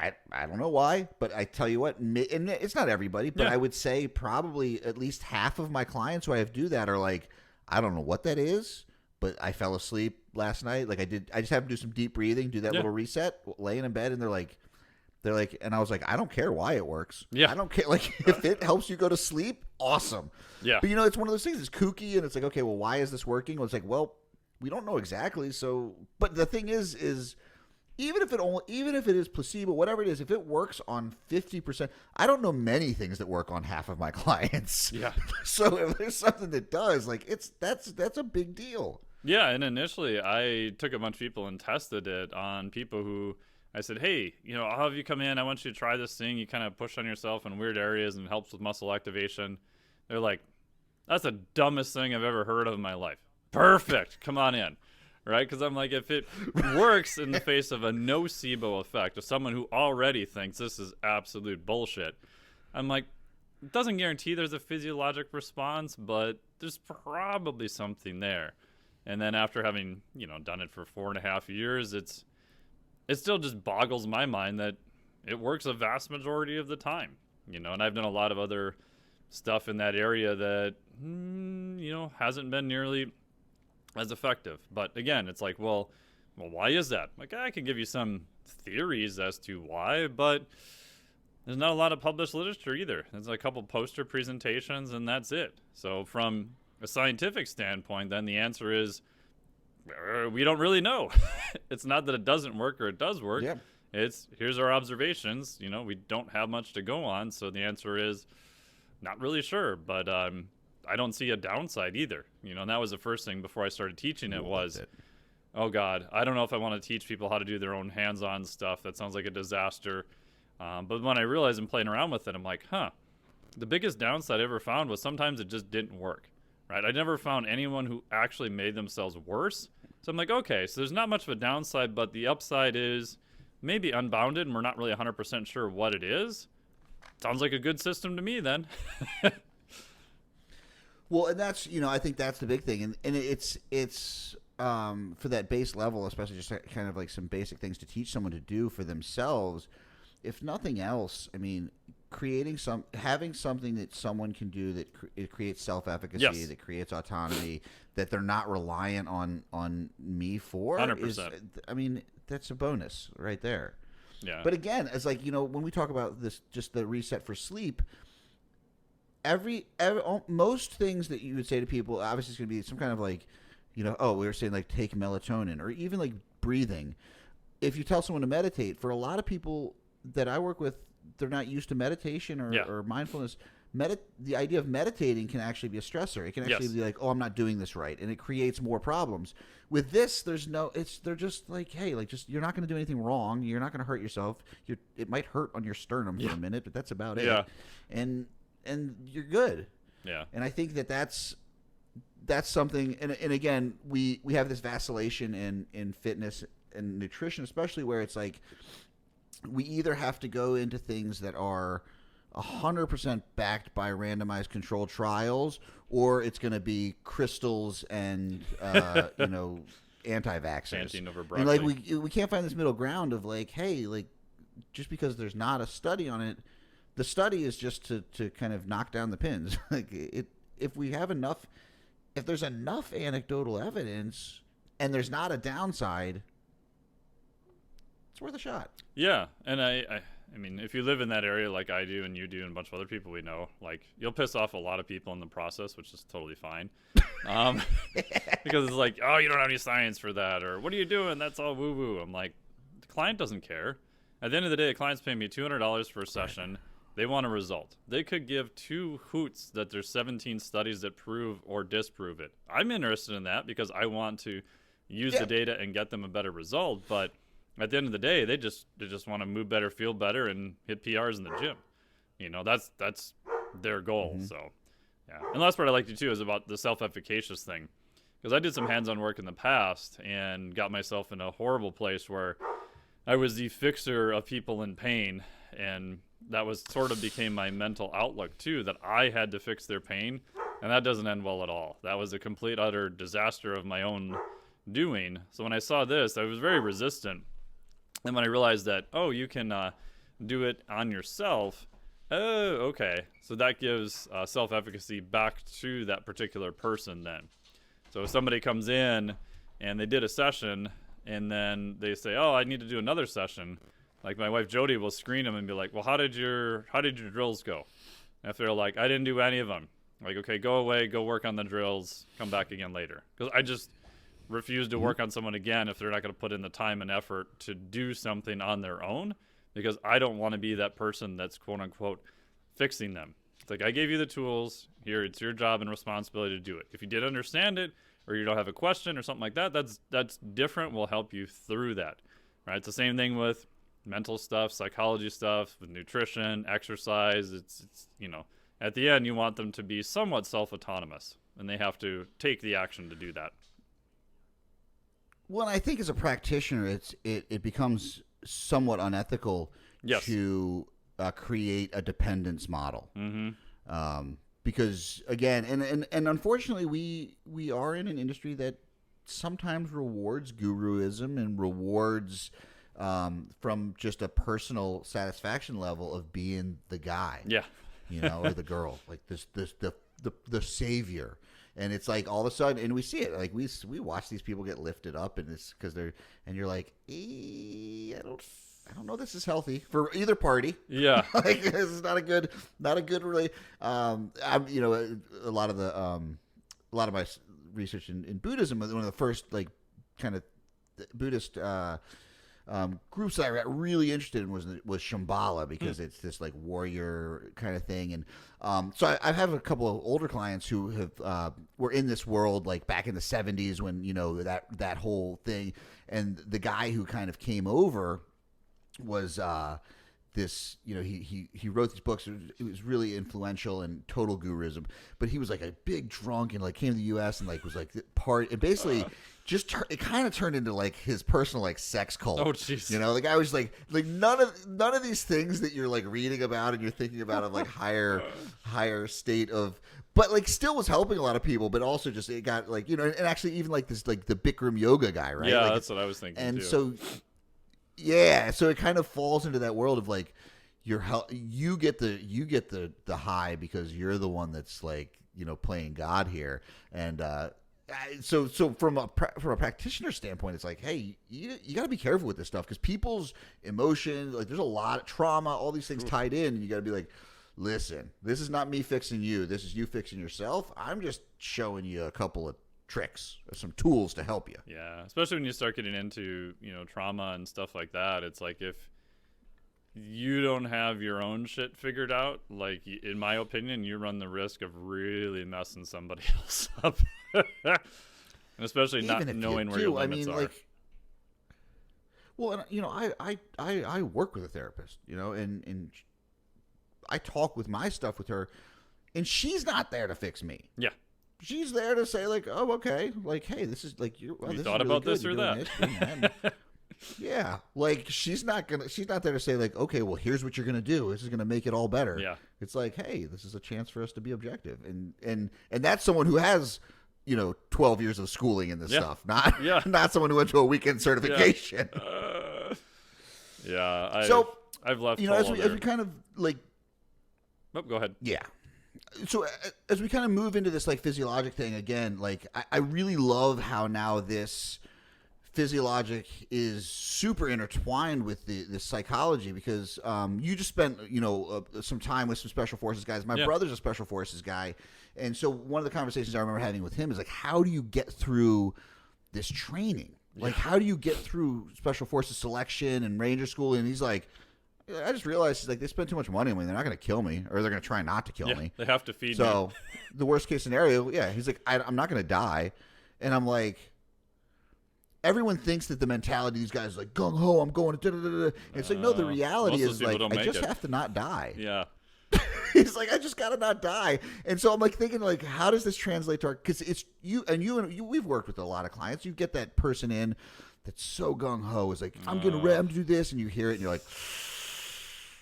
[SPEAKER 1] I don't know why, but I tell you what, and it's not everybody, but I would say probably at least half of my clients who I have do that are like, I don't know what that is, but I fell asleep last night. Like I just have to do some deep breathing, do that little reset, laying in bed, and they're like, and I was like, I don't care why it works. Yeah. I don't care. Like if it helps you go to sleep, awesome. Yeah. But it's one of those things. It's kooky, and it's like, okay, well, why is this working? Well, it's like, well, we don't know exactly. So, but the thing is even if it is placebo, whatever it is, if it works on 50%, I don't know many things that work on half of my clients. Yeah. So if there's something that does, like that's a big deal.
[SPEAKER 2] Yeah, and initially I took a bunch of people and tested it on people who I said, hey, I'll have you come in. I want you to try this thing. You kind of push on yourself in weird areas and it helps with muscle activation. They're like, that's the dumbest thing I've ever heard of in my life. Perfect. Come on in. Right? Because I'm like, if it works in the face of a nocebo effect of someone who already thinks this is absolute bullshit, I'm like, it doesn't guarantee there's a physiologic response, but there's probably something there. And then after having, done it for 4.5 years, it still just boggles my mind that it works a vast majority of the time, and I've done a lot of other stuff in that area that, hasn't been nearly as effective. But again, it's like, well, why is that? Like, I can give you some theories as to why, but there's not a lot of published literature either. There's a couple poster presentations and that's it. So from a scientific standpoint, then the answer is we don't really know. It's not that it doesn't work or it does work. Yep. It's here's our observations. We don't have much to go on. So the answer is not really sure, but I don't see a downside either, and that was the first thing before I started teaching it was, oh God, I don't know if I want to teach people how to do their own hands-on stuff. That sounds like a disaster. But when I realized I'm playing around with it, I'm like, the biggest downside I ever found was sometimes it just didn't work, right? I never found anyone who actually made themselves worse. So I'm like, okay, so there's not much of a downside, but the upside is maybe unbounded and we're not really 100% sure what it is. Sounds like a good system to me then.
[SPEAKER 1] Well, and that's, I think that's the big thing. And it's for that base level, especially just kind of like some basic things to teach someone to do for themselves. If nothing else, I mean, having something that someone can do that it creates self-efficacy, that creates autonomy, that they're not reliant on me for
[SPEAKER 2] 100%.
[SPEAKER 1] I mean, that's a bonus right there.
[SPEAKER 2] Yeah.
[SPEAKER 1] But again, it's like, when we talk about this, just the reset for sleep, most things that you would say to people, obviously, it's going to be some kind of like, oh, we were saying like take melatonin or even like breathing. If you tell someone to meditate, for a lot of people that I work with, they're not used to meditation or mindfulness. The idea of meditating can actually be a stressor. It can actually be like, oh, I'm not doing this right, and it creates more problems. With this, they're just like, hey, like just you're not going to do anything wrong. You're not going to hurt yourself. It might hurt on your sternum for a minute, but that's about it.
[SPEAKER 2] Yeah.
[SPEAKER 1] And you're good.
[SPEAKER 2] Yeah.
[SPEAKER 1] And I think that's something. And again, we have this vacillation in fitness and nutrition, especially where it's like we either have to go into things that are 100% backed by randomized controlled trials, or it's going to be crystals and anti-vaxxers.
[SPEAKER 2] Chanting over
[SPEAKER 1] and like
[SPEAKER 2] broccoli.
[SPEAKER 1] we can't find this middle ground of like, hey, like just because there's not a study on it, the study is just to kind of knock down the pins. Like if there's enough anecdotal evidence and there's not a downside, it's worth a shot.
[SPEAKER 2] Yeah, and I mean, if you live in that area like I do and you do and a bunch of other people we know, like you'll piss off a lot of people in the process, which is totally fine. Because it's like, oh, you don't have any science for that, or what are you doing? That's all woo-woo. I'm like, the client doesn't care. At the end of the day, the client's paying me $200 for a session. Right. They want a result. They could give two hoots that there's 17 studies that prove or disprove it. I'm interested in that because I want to use the data and get them a better result, but at the end of the day, they just want to move better, feel better, and hit PRs in the gym. That's their goal. Mm-hmm. So, yeah. And the last part I like to too is about the self-efficacious thing, because I did some hands-on work in the past and got myself in a horrible place where I was the fixer of people in pain, and that was sort of became my mental outlook too, that I had to fix their pain, and that doesn't end well at all. That was a complete, utter disaster of my own doing. So when I saw this, I was very resistant. And when I realized that, oh, you can do it on yourself, oh, okay. So that gives self-efficacy back to that particular person then. So if somebody comes in and they did a session and then they say, oh, I need to do another session, like my wife Jody will screen them and be like, well, how did your drills go? And if they're like, I didn't do any of them, like, okay, go away, go work on the drills, come back again later. Because I just refuse to work on someone again if they're not going to put in the time and effort to do something on their own, because I don't want to be that person that's quote unquote fixing them. It's like, I gave you the tools here. It's your job and responsibility to do it. If you did understand it or you don't have a question or something like that, that's different. We'll help you through that. Right. It's the same thing with mental stuff, psychology stuff, with nutrition, exercise. It's at the end, you want them to be somewhat self-autonomous, and they have to take the action to do that.
[SPEAKER 1] Well, I think as a practitioner, it becomes somewhat unethical to create a dependence model. Mm-hmm. Because again, and unfortunately, we are in an industry that sometimes rewards guruism and rewards from just a personal satisfaction level of being the guy, or the girl, like the savior. And it's like all of a sudden, and we see it, like we watch these people get lifted up, and it's because and you're like, I don't know, this is healthy for either party. Yeah, like this is not a good really. A lot of my research in Buddhism, one of the first like kind of Buddhist groups that I got really interested in was Shambhala, because it's this like warrior kind of thing. And so I have a couple of older clients who have were in this world like back in the 70s when that whole thing, and the guy who kind of came over was this, he wrote these books. It was really influential and total guruism, but he was like a big drunk and like came to the U.S. and like was like part. It basically it kind of turned into like his personal like sex cult.
[SPEAKER 2] Oh jeez.
[SPEAKER 1] The guy was like none of these things that you're like reading about and you're thinking about of like higher state of, but like still was helping a lot of people, but also just it got like and actually even like this like the Bikram yoga guy, right?
[SPEAKER 2] Yeah,
[SPEAKER 1] like,
[SPEAKER 2] that's what I was thinking.
[SPEAKER 1] And
[SPEAKER 2] too.
[SPEAKER 1] so. Yeah, so it kind of falls into that world of like you get the high because you're the one that's like playing God here, and so from a practitioner standpoint, it's like, hey, you got to be careful with this stuff because people's emotions, like there's a lot of trauma, all these things tied in, and you got to be like, listen, this is not me fixing you. This is you fixing yourself. I'm just showing you a couple of tricks, some tools to help you.
[SPEAKER 2] Yeah, especially when you start getting into, trauma and stuff like that. It's like if you don't have your own shit figured out, like, in my opinion, you run the risk of really messing somebody else up. And especially not knowing where your limits are.
[SPEAKER 1] Well, and, I work with a therapist, and I talk with my stuff with her, and she's not there to fix me.
[SPEAKER 2] Yeah.
[SPEAKER 1] She's there to say, like, oh, okay, like, hey, this is like
[SPEAKER 2] you thought about this or that.
[SPEAKER 1] Yeah, like she's not there to say, like, okay, well, here's what you're gonna do. This is gonna make it all better.
[SPEAKER 2] Yeah.
[SPEAKER 1] It's like, hey, this is a chance for us to be objective, and that's someone who has 12 years of schooling in this stuff, not someone who went to a weekend certification.
[SPEAKER 2] I've left.
[SPEAKER 1] As we kind of like.
[SPEAKER 2] Oh, go ahead.
[SPEAKER 1] Yeah. So as we kind of move into this like physiologic thing again, like I really love how now this physiologic is super intertwined with the psychology, because you just spent some time with some special forces guys. My brother's a special forces guy, and so one of the conversations I remember having with him is like, how do you get through this training? Like, how do you get through special forces selection and ranger school? And he's like, I just realized, like, they spend too much money on me. They're not going to kill me, or they're going to try not to kill me.
[SPEAKER 2] They have to feed me.
[SPEAKER 1] So the worst case scenario, he's like, I'm not going to die. And I'm like, everyone thinks that the mentality of these guys is like, gung ho, I'm going to da-da-da-da. And it's like, no, the reality is, like, I just have to not die.
[SPEAKER 2] Yeah.
[SPEAKER 1] He's like, I just got to not die. And so I'm like thinking, like, how does this translate to our, because it's you, we've worked with a lot of clients. You get that person in that's so gung ho, is like, I'm going to do this. And you hear it and you're like,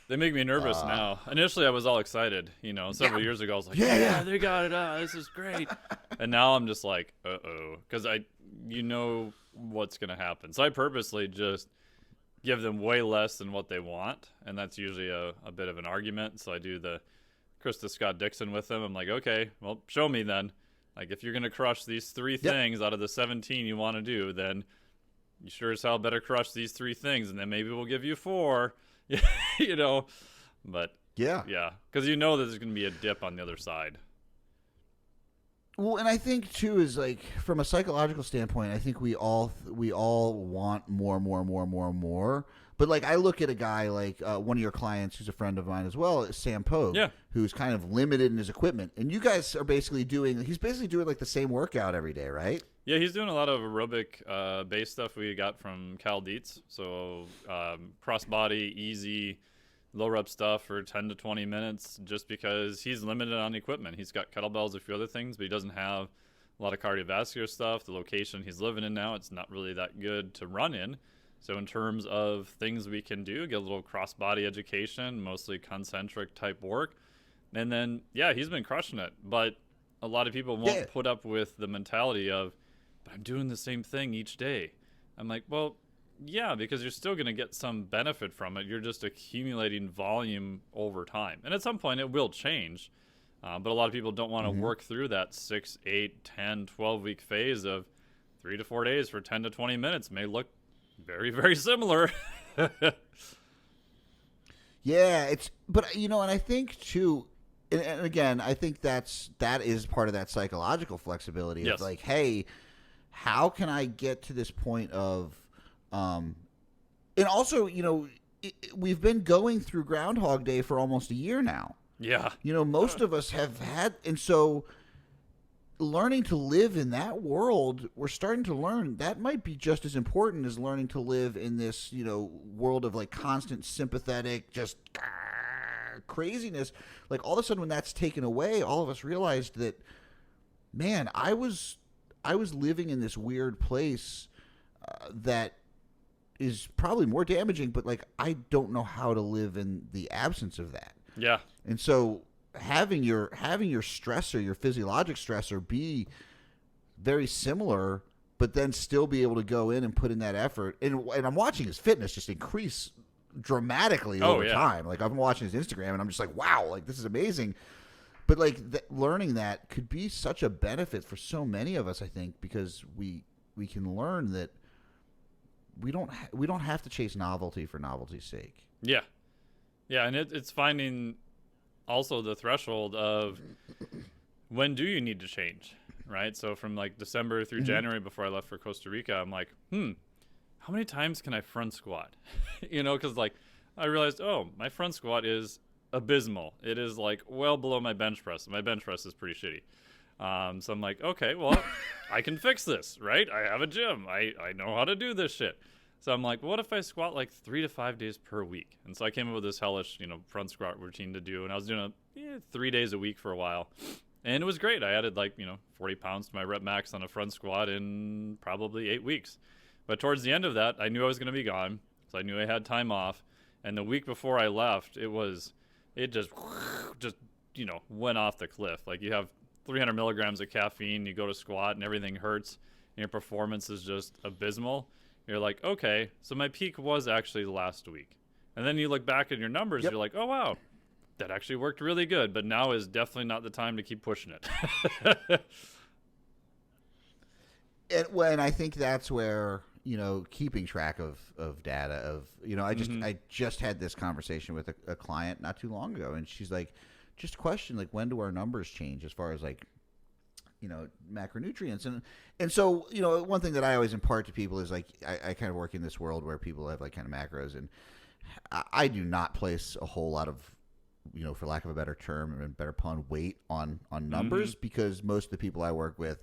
[SPEAKER 2] they make me nervous now. Initially, I was all excited. Several years ago, I was like, yeah, they got it. This is great. And now I'm just like, uh-oh. Because what's going to happen. So I purposely just give them way less than what they want. And that's usually a bit of an argument. So I do the Krista Scott Dixon with them. I'm like, okay, well, show me then. Like, if you're going to crush these 3 things out of the 17 you want to do, then you sure as hell better crush these 3 things. And then maybe we'll give you 4. But because that there's going to be a dip on the other side.
[SPEAKER 1] Well, and I think too is like, from a psychological standpoint, I think we all want more. But like, I look at a guy like one of your clients who's a friend of mine as well, Sam Pogue, who's kind of limited in his equipment, and you guys are basically doing like the same workout every day, right?
[SPEAKER 2] Yeah, he's doing a lot of aerobic base stuff we got from Cal Dietz. So cross-body, easy, low-rep stuff for 10 to 20 minutes, just because he's limited on equipment. He's got kettlebells, a few other things, but he doesn't have a lot of cardiovascular stuff. The location he's living in now, it's not really that good to run in. So in terms of things we can do, get a little cross-body education, mostly concentric type work. And then, he's been crushing it. But a lot of people won't put up with the mentality of, but I'm doing the same thing each day. I'm like, well, yeah, because you're still going to get some benefit from it. You're just accumulating volume over time. And at some point it will change. But a lot of people don't want to work through that 6, 8, 10, 12-week phase of 3 to 4 days for 10 to 20 minutes. It may look very, very similar.
[SPEAKER 1] But and I think too, and again, I think that is part of that psychological flexibility. Yes. Of like, hey, how can I get to this point of, and also, we've been going through Groundhog Day for almost a year now.
[SPEAKER 2] Yeah.
[SPEAKER 1] Most of us have had, and so learning to live in that world, we're starting to learn that might be just as important as learning to live in this, world of like constant sympathetic, just craziness. Like, all of a sudden when that's taken away, all of us realized that, man, I was living in this weird place that is probably more damaging, but like, I don't know how to live in the absence of that.
[SPEAKER 2] Yeah.
[SPEAKER 1] And so having your stressor, your physiologic stressor, be very similar, but then still be able to go in and put in that effort. And I'm watching his fitness just increase dramatically over time. Like, I'm watching his Instagram and I'm just like, wow, like, this is amazing. But like, learning that could be such a benefit for so many of us, I think, because we can learn that we don't have to chase novelty for novelty's sake.
[SPEAKER 2] Yeah. Yeah, and it's finding also the threshold of when do you need to change, right? So from like December through January before I left for Costa Rica, I'm like, how many times can I front squat? Because like I realized, oh, my front squat is abysmal. It is like well below my bench press. My bench press is pretty shitty. So I'm like, okay, well, I can fix this, right? I have a gym. I know how to do this shit. So I'm like, what if I squat like 3 to 5 days per week? And so I came up with this hellish, front squat routine to do. And I was doing it 3 days a week for a while. And it was great. I added 40 pounds to my rep max on a front squat in probably 8 weeks. But towards the end of that, I knew I was going to be gone. So I knew I had time off. And the week before I left, it just went off the cliff. Like you have 300 milligrams of caffeine, you go to squat and everything hurts. And your performance is just abysmal. You're like, okay, so my peak was actually last week. And then you look back at your numbers, You're like, oh, wow, that actually worked really good. But now is definitely not the time to keep pushing it.
[SPEAKER 1] And I think that's where, keeping track of data I just had this conversation with a client not too long ago. And she's like, just question, like, when do our numbers change as far as like, macronutrients. And so, one thing that I always impart to people is like, I kind of work in this world where people have like kind of macros, and I do not place a whole lot of, for lack of a better term and better pun, weight on numbers, because most of the people I work with,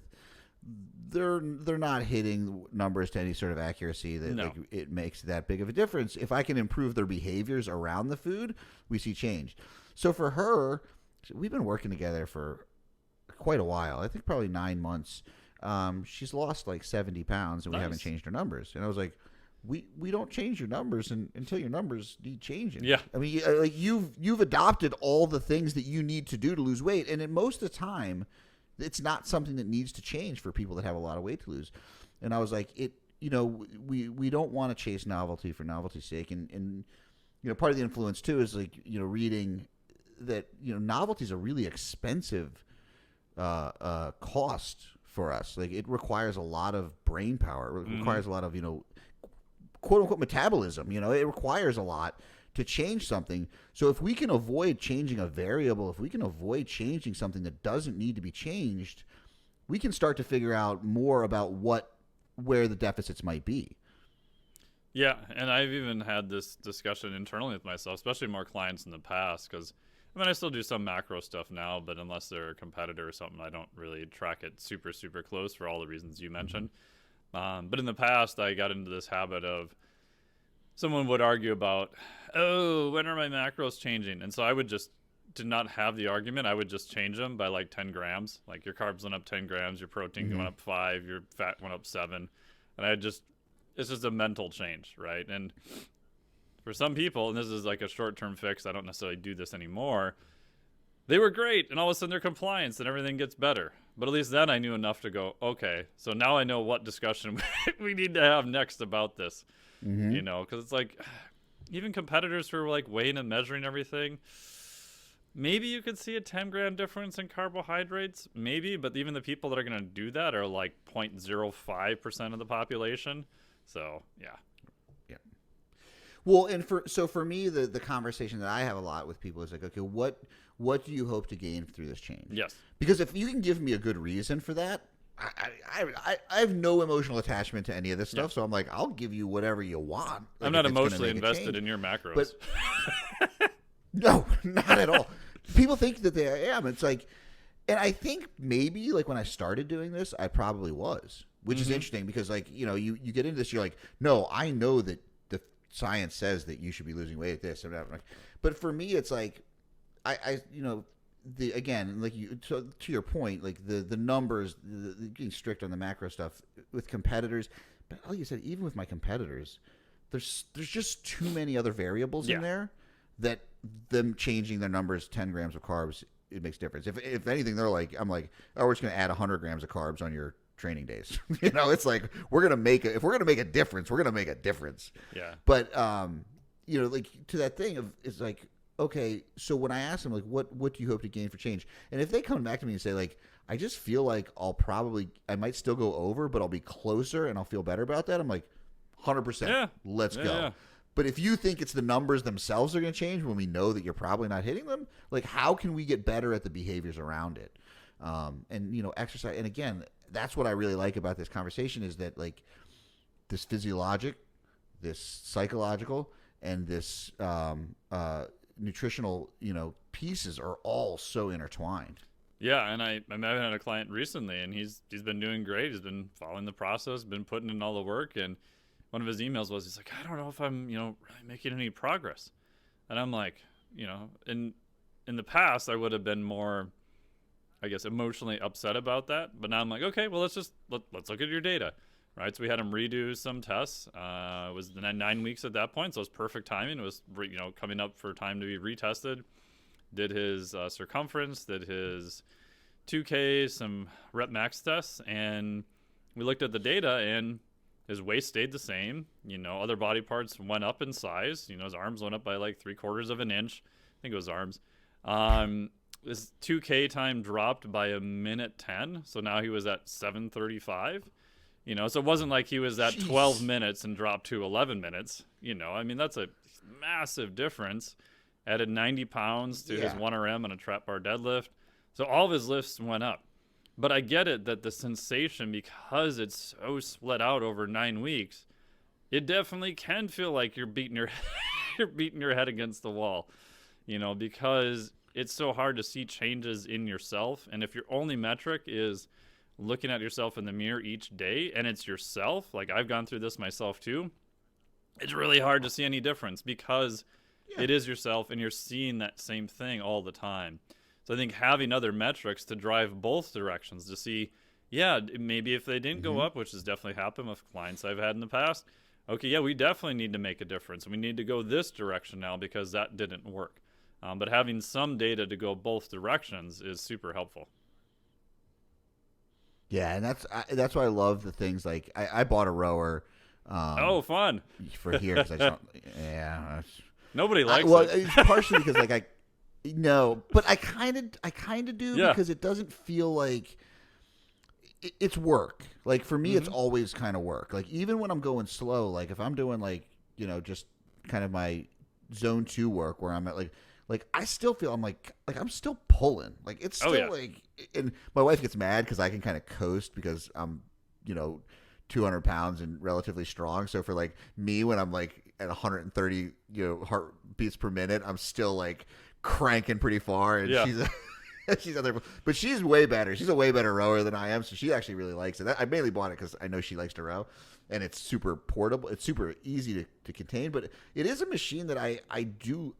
[SPEAKER 1] they're not hitting numbers to any sort of accuracy that like, it makes that big of a difference. If I can improve their behaviors around the food, we see change. So for her, we've been working together for quite a while. I think probably 9 months. She's lost like 70 pounds, and we haven't changed her numbers. And I was like, we don't change your numbers until your numbers need changing.
[SPEAKER 2] Yeah.
[SPEAKER 1] I mean, like you've adopted all the things that you need to do to lose weight, and most of the time, it's not something that needs to change for people that have a lot of weight to lose. And I was like, we don't want to chase novelty for novelty's sake. And part of the influence too is like, reading that, novelty is a really expensive cost for us. Like it requires a lot of brain power. It requires a lot of, quote unquote metabolism. It requires a lot to change something. So if we can avoid changing a variable, if we can avoid changing something that doesn't need to be changed, we can start to figure out more about where the deficits might be.
[SPEAKER 2] Yeah, and I've even had this discussion internally with myself, especially more clients in the past, because I still do some macro stuff now, but unless they're a competitor or something, I don't really track it super, super close for all the reasons you mentioned. But in the past, I got into this habit of someone would argue about, oh, when are my macros changing? And so I would just did not have the argument. I would just change them by like 10 grams. Like your carbs went up 10 grams, your protein went up 5, your fat went up 7. And it's just a mental change, right? And for some people, and this is like a short-term fix, I don't necessarily do this anymore, they were great, and all of a sudden their compliance and everything gets better. But at least then I knew enough to go, okay, so now I know what discussion we need to have next about this. Because it's like, even competitors who are like weighing and measuring everything, maybe you could see a 10-gram difference in carbohydrates, maybe, but even the people that are going to do that are like 0.05% of the population. So, yeah.
[SPEAKER 1] Well, and for me, the conversation that I have a lot with people is like, okay, what do you hope to gain through this change?
[SPEAKER 2] Yes.
[SPEAKER 1] Because if you can give me a good reason for that, I have no emotional attachment to any of this stuff, so I'm like, I'll give you whatever you want. Like,
[SPEAKER 2] I'm not emotionally invested in your macros.
[SPEAKER 1] But no, not at all. People think that they am. It's like, and I think maybe like when I started doing this, I probably was, which is interesting because like, you get into this, you're like, no, I know that the science says that you should be losing weight at this and whatever. But for me, it's like, again, like to your point, like the numbers, the getting strict on the macro stuff with competitors. But like you said, even with my competitors, there's just too many other variables in there that them changing their numbers 10 grams of carbs, it makes a difference. If anything, I'm like, oh, we're just gonna add 100 grams of carbs on your training days. It's like if we're gonna make a difference, we're gonna make a difference.
[SPEAKER 2] Yeah.
[SPEAKER 1] But like to that thing of it's like, okay, so when I ask them like what do you hope to gain for change, and if they come back to me and say like, I just feel like I might still go over, but I'll be closer and I'll feel better about that, I'm like 100%. Let's go. Yeah. But if you think it's the numbers themselves that are going to change when we know that you're probably not hitting them, like how can we get better at the behaviors around it? And exercise. And again, that's what I really like about this conversation is that like this physiologic, this psychological, and this nutritional, pieces are all so intertwined.
[SPEAKER 2] Yeah, and I had a client recently, and he's been doing great. He's been following the process, been putting in all the work, and one of his emails was, he's like, I don't know if I'm, really making any progress. And I'm like, in the past, I would have been more, I guess, emotionally upset about that. But now I'm like, okay, well, let's look at your data, right? So we had him redo some tests. It was 9 weeks at that point, so it was perfect timing. It was, coming up for time to be retested. Did his circumference, did his 2K, some rep max tests, and we looked at the data, and his waist stayed the same. Other body parts went up in size. His arms went up by like 3/4 of an inch. I think it was arms. His 2K time dropped by 1:10. So now he was at 7:35. So it wasn't like he was at 12 minutes and dropped to 11 minutes. That's a massive difference. Added 90 pounds to his 1RM on a trap bar deadlift. So all of his lifts went up. But I get it that the sensation, because it's so split out over 9 weeks, it definitely can feel like you're beating your you're beating your head against the wall, because it's so hard to see changes in yourself. And if your only metric is looking at yourself in the mirror each day and it's yourself, like I've gone through this myself too, it's really hard to see any difference because it is yourself and you're seeing that same thing all the time. So I think having other metrics to drive both directions to see, maybe if they didn't go up, which has definitely happened with clients I've had in the past, okay, we definitely need to make a difference. We need to go this direction now because that didn't work. But having some data to go both directions is super helpful.
[SPEAKER 1] Yeah, and that's why I love the things like I bought a rower.
[SPEAKER 2] Fun
[SPEAKER 1] for here because I just don't,
[SPEAKER 2] nobody likes
[SPEAKER 1] it.
[SPEAKER 2] It's
[SPEAKER 1] partially because like no, but I kind of do because it doesn't feel like it's work. Like for me, it's always kind of work. Like even when I'm going slow, like if I'm doing like just kind of my zone 2 work where I'm at like I still feel I'm I'm still pulling. Like it's still like, and my wife gets mad because I can kind of coast because I'm 200 pounds and relatively strong. So for like me when I'm like at 130 heartbeats per minute, I'm still like cranking pretty far, and she's other, but she's way better. She's a way better rower than I am, so she actually really likes it. I mainly bought it because I know she likes to row, and it's super portable. It's super easy to contain, but it is a machine that I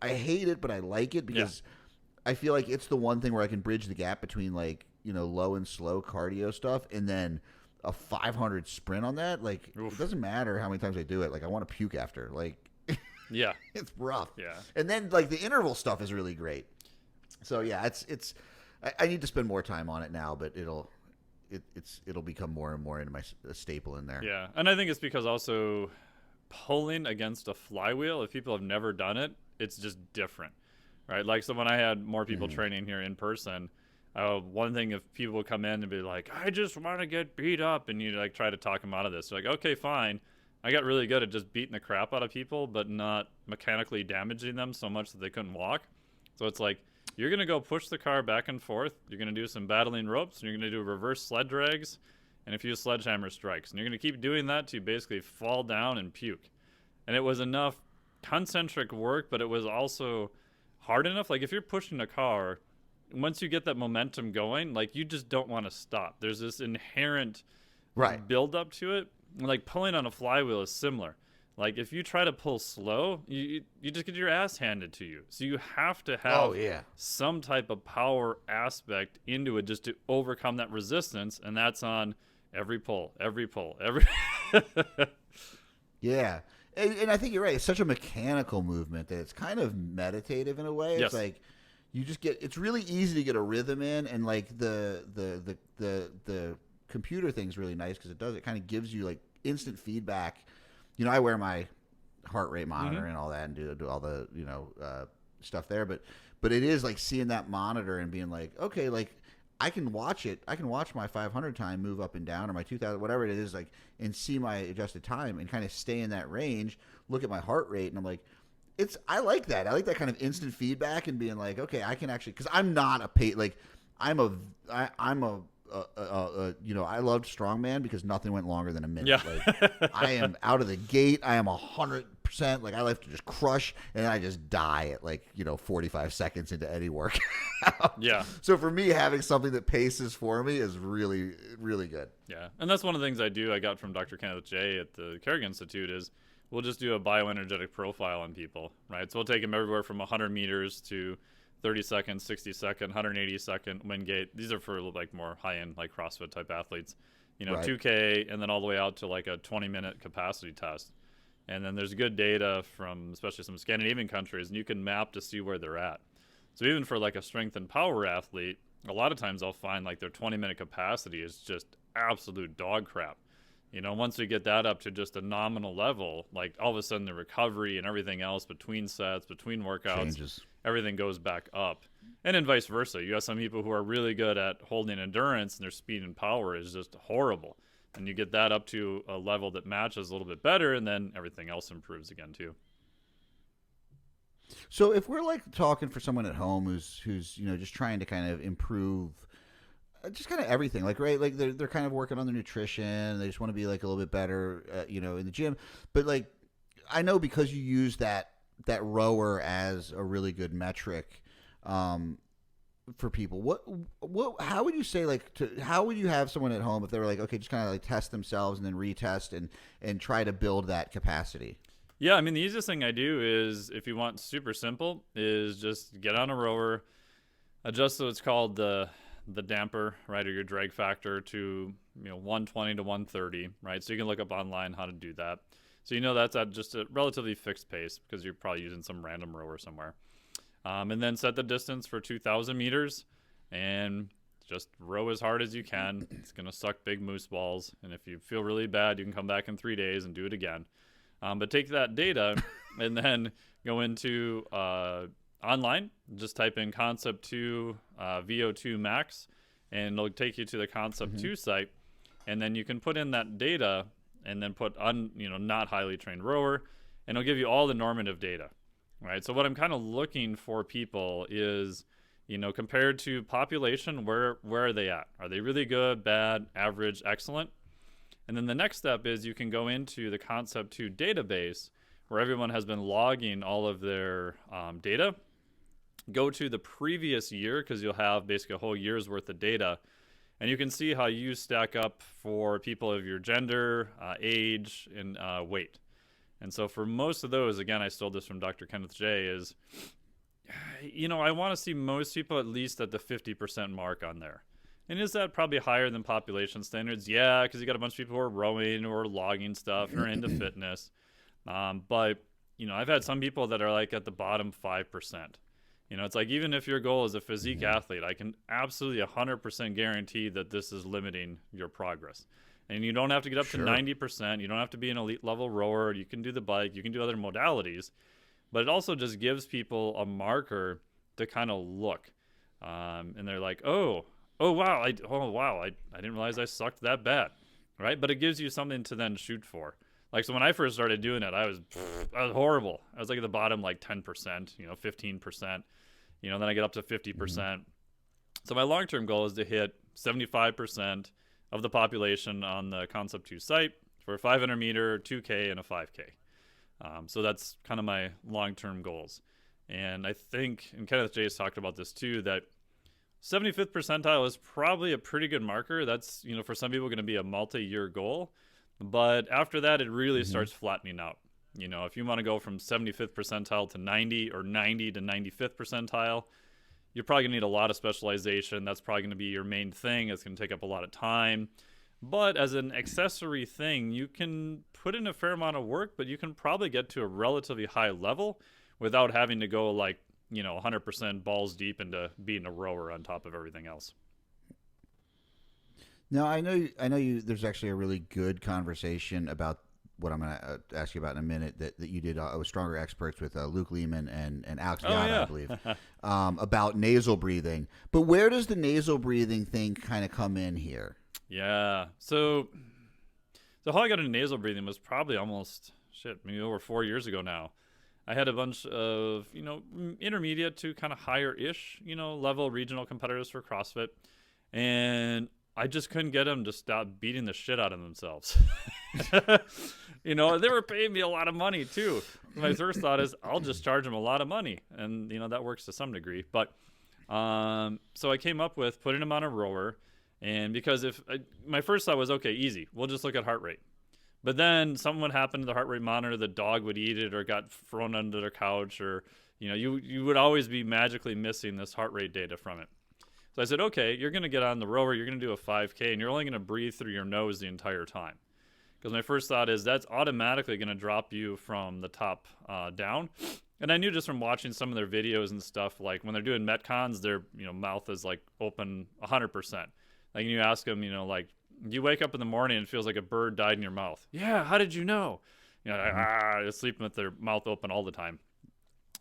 [SPEAKER 1] hate it, but I like it because I feel like it's the one thing where I can bridge the gap between like low and slow cardio stuff, and then a 500 sprint on that. Like it doesn't matter how many times I do it. Like I want to puke after. Like.
[SPEAKER 2] Yeah,
[SPEAKER 1] it's rough.
[SPEAKER 2] Yeah,
[SPEAKER 1] and then like the interval stuff is really great. So it's I need to spend more time on it now, but it'll become more and more into my staple in there.
[SPEAKER 2] Yeah, and I think it's because also pulling against a flywheel. If people have never done it, it's just different, right? Like so when I had more people training here in person, one thing if people would come in and be like, I just want to get beat up, and you like try to talk them out of this. You're like, okay, fine. I got really good at just beating the crap out of people, but not mechanically damaging them so much that they couldn't walk. So it's like, you're going to go push the car back and forth. You're going to do some battling ropes, and you're going to do reverse sled drags and a few sledgehammer strikes. And you're going to keep doing that till you basically fall down and puke. And it was enough concentric work, but it was also hard enough. Like if you're pushing a car, once you get that momentum going, like you just don't want to stop. There's this inherent build up to it. Like pulling on a flywheel is similar. Like if you try to pull slow, you just get your ass handed to you. So you have to have some type of power aspect into it just to overcome that resistance, and that's on every pull.
[SPEAKER 1] Yeah, and I think you're right. It's such a mechanical movement that it's kind of meditative in a way. It's like you just get. It's really easy to get a rhythm in, and like the computer thing's really nice because it kind of gives you like instant feedback. I wear my heart rate monitor and all that and do all the stuff there, but it is like seeing that monitor and being like, okay, like I can watch it. I can watch my 500 time move up and down, or my 2000, whatever it is, like, and see my adjusted time and kind of stay in that range. Look at my heart rate, and I'm like, I like that. I like that kind of instant feedback and being like, okay, I can actually, because I'm not a like, I'm a I loved strongman because nothing went longer than a minute.
[SPEAKER 2] Yeah.
[SPEAKER 1] Like, I am out of the gate. I am 100%. Like, I like to just crush, and then I just die at, like, 45 seconds into any workout.
[SPEAKER 2] Yeah.
[SPEAKER 1] So for me, having something that paces for me is really, really good.
[SPEAKER 2] Yeah. And that's one of the things I got from Dr. Kenneth J at the Kerrigan Institute is we'll just do a bioenergetic profile on people, right? So we'll take them everywhere from 100 meters to 30 seconds, 60 second, 180 second wind gate. These are for like more high-end, like CrossFit type athletes,
[SPEAKER 1] Right.
[SPEAKER 2] 2K, and then all the way out to like a 20-minute capacity test. And then there's good data from especially some Scandinavian countries, and you can map to see where they're at. So even for like a strength and power athlete, a lot of times I'll find like their 20-minute capacity is just absolute dog crap. Once we get that up to just a nominal level, like all of a sudden the recovery and everything else between sets, between workouts,
[SPEAKER 1] Changes.
[SPEAKER 2] everything goes back up. And then vice versa. You have some people who are really good at holding endurance and their speed and power is just horrible. And you get that up to a level that matches a little bit better, and then everything else improves again too.
[SPEAKER 1] So if we're like talking for someone at home who's just trying to kind of improve just kind of everything, like, right, like they're kind of working on their nutrition, they just want to be like a little bit better in the gym, but like I know because you use that rower as a really good metric for people, how would you say, like, how would you have someone at home if they were like, okay, just kind of like test themselves and then retest and try to build that capacity?
[SPEAKER 2] Yeah, I mean, the easiest thing I do is, if you want super simple, is just get on a rower, adjust what's called the damper, right, or your drag factor to 120 to 130, right? So you can look up online how to do that. So that's at just a relatively fixed pace because you're probably using some random rower somewhere. And then set the distance for 2,000 meters and just row as hard as you can. It's going to suck big moose balls. And if you feel really bad, you can come back in 3 days and do it again. But take that data and then go into online, just type in Concept 2 VO2 max, and it'll take you to the Concept 2 site. And then you can put in that data and then put not highly trained rower, and it'll give you all the normative data, right? So what I'm kind of looking for people is, compared to population, where are they at? Are they really good, bad, average, excellent? And then the next step is you can go into the Concept 2 database where everyone has been logging all of their data. Go to the previous year because you'll have basically a whole year's worth of data. And you can see how you stack up for people of your gender, age, and weight. And so for most of those, again, I stole this from Dr. Kenneth J, is, I want to see most people at least at the 50% mark on there. And is that probably higher than population standards? Yeah, because you got a bunch of people who are rowing or logging stuff and are into fitness. But, I've had some people that are like at the bottom 5%. It's like, even if your goal is a physique athlete, I can absolutely 100% guarantee that this is limiting your progress. And you don't have to get up to 90%. You don't have to be an elite level rower. You can do the bike. You can do other modalities. But it also just gives people a marker to kind of look. And they're like, oh, wow, I didn't realize I sucked that bad, right? But it gives you something to then shoot for. Like, so when I first started doing it, I was horrible. I was like at the bottom, like 10%, 15%, then I get up to 50%. So my long-term goal is to hit 75% of the population on the Concept 2 site for a 500 meter, 2K, and a 5K. So that's kind of my long-term goals. And I think, and Kenneth J has talked about this too, that 75th percentile is probably a pretty good marker. That's, for some people going to be a multi-year goal. But after that, it really starts flattening out. If you want to go from 75th percentile to 90 or 90 to 95th percentile, you're probably going to need a lot of specialization. That's probably going to be your main thing. It's going to take up a lot of time. But as an accessory thing, you can put in a fair amount of work, but you can probably get to a relatively high level without having to go like, 100% balls deep into being a rower on top of everything else.
[SPEAKER 1] Now, I know you. There's actually a really good conversation about what I'm going to ask you about in a minute that you did with Stronger Experts with Luke Lehman and Alex
[SPEAKER 2] Oh,
[SPEAKER 1] Viada,
[SPEAKER 2] yeah.
[SPEAKER 1] I believe, about nasal breathing. But where does the nasal breathing thing kind of come in here?
[SPEAKER 2] Yeah. So how I got into nasal breathing was probably almost, maybe over 4 years ago now. I had a bunch of, intermediate to kind of higher-ish, level regional competitors for CrossFit. And I just couldn't get them to stop beating the shit out of themselves. They were paying me a lot of money too. My first thought is I'll just charge them a lot of money. And, that works to some degree. But so I came up with putting them on a rower. And because my first thought was, okay, easy. We'll just look at heart rate. But then something would happen to the heart rate monitor. The dog would eat it or got thrown under their couch. Or, you would always be magically missing this heart rate data from it. So I said, okay, you're going to get on the rower. You're going to do a 5K. And you're only going to breathe through your nose the entire time. Because my first thought is that's automatically going to drop you from the top down. And I knew just from watching some of their videos and stuff, like when they're doing Metcons, their mouth is like open 100%. Like you ask them, like, you wake up in the morning and it feels like a bird died in your mouth. Yeah, how did you know? They're sleeping with their mouth open all the time.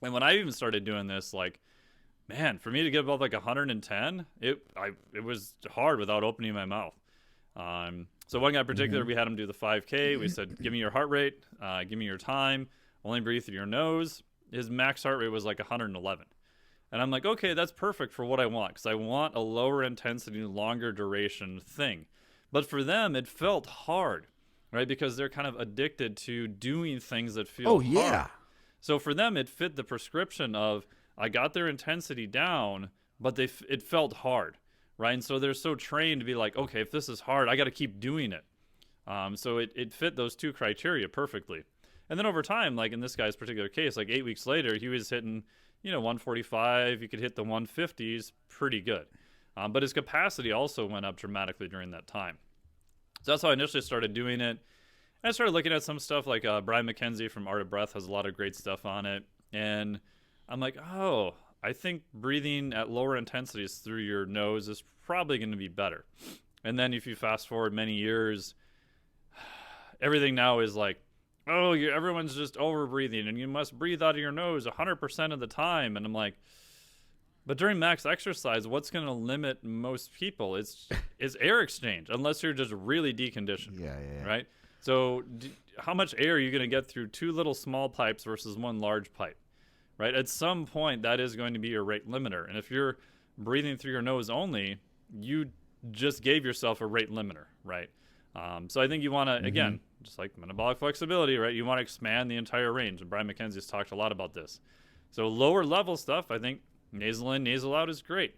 [SPEAKER 2] And when I even started doing this, like, man, for me to get above like 110, it was hard without opening my mouth. So one guy in particular, we had him do the 5K. We said, give me your heart rate, give me your time, only breathe through your nose. His max heart rate was like 111. And I'm like, okay, that's perfect for what I want, because I want a lower intensity, longer duration thing. But for them, it felt hard, right? Because they're kind of addicted to doing things that feel hard. So for them, it fit the prescription of, I got their intensity down, but it felt hard, right? And so they're so trained to be like, okay, if this is hard, I got to keep doing it. So it fit those two criteria perfectly. And then over time, like in this guy's particular case, like 8 weeks later, he was hitting 145, you could hit the 150s pretty good. But his capacity also went up dramatically during that time. So that's how I initially started doing it. And I started looking at some stuff like Brian McKenzie from Art of Breath has a lot of great stuff on it. And I'm like, oh, I think breathing at lower intensities through your nose is probably going to be better. And then if you fast forward many years, everything now is like, oh, everyone's just over breathing and you must breathe out of your nose 100% of the time. And I'm like, but during max exercise, what's going to limit most people is air exchange, unless you're just really deconditioned.
[SPEAKER 1] Yeah.
[SPEAKER 2] Right? So how much air are you going to get through two little small pipes versus one large pipe? Right? At some point, that is going to be your rate limiter. And if you're breathing through your nose only, you just gave yourself a rate limiter, right? So I think you want to, again, just like metabolic flexibility, right? You want to expand the entire range. And Brian McKenzie's talked a lot about this. So lower level stuff, I think nasal in, nasal out is great.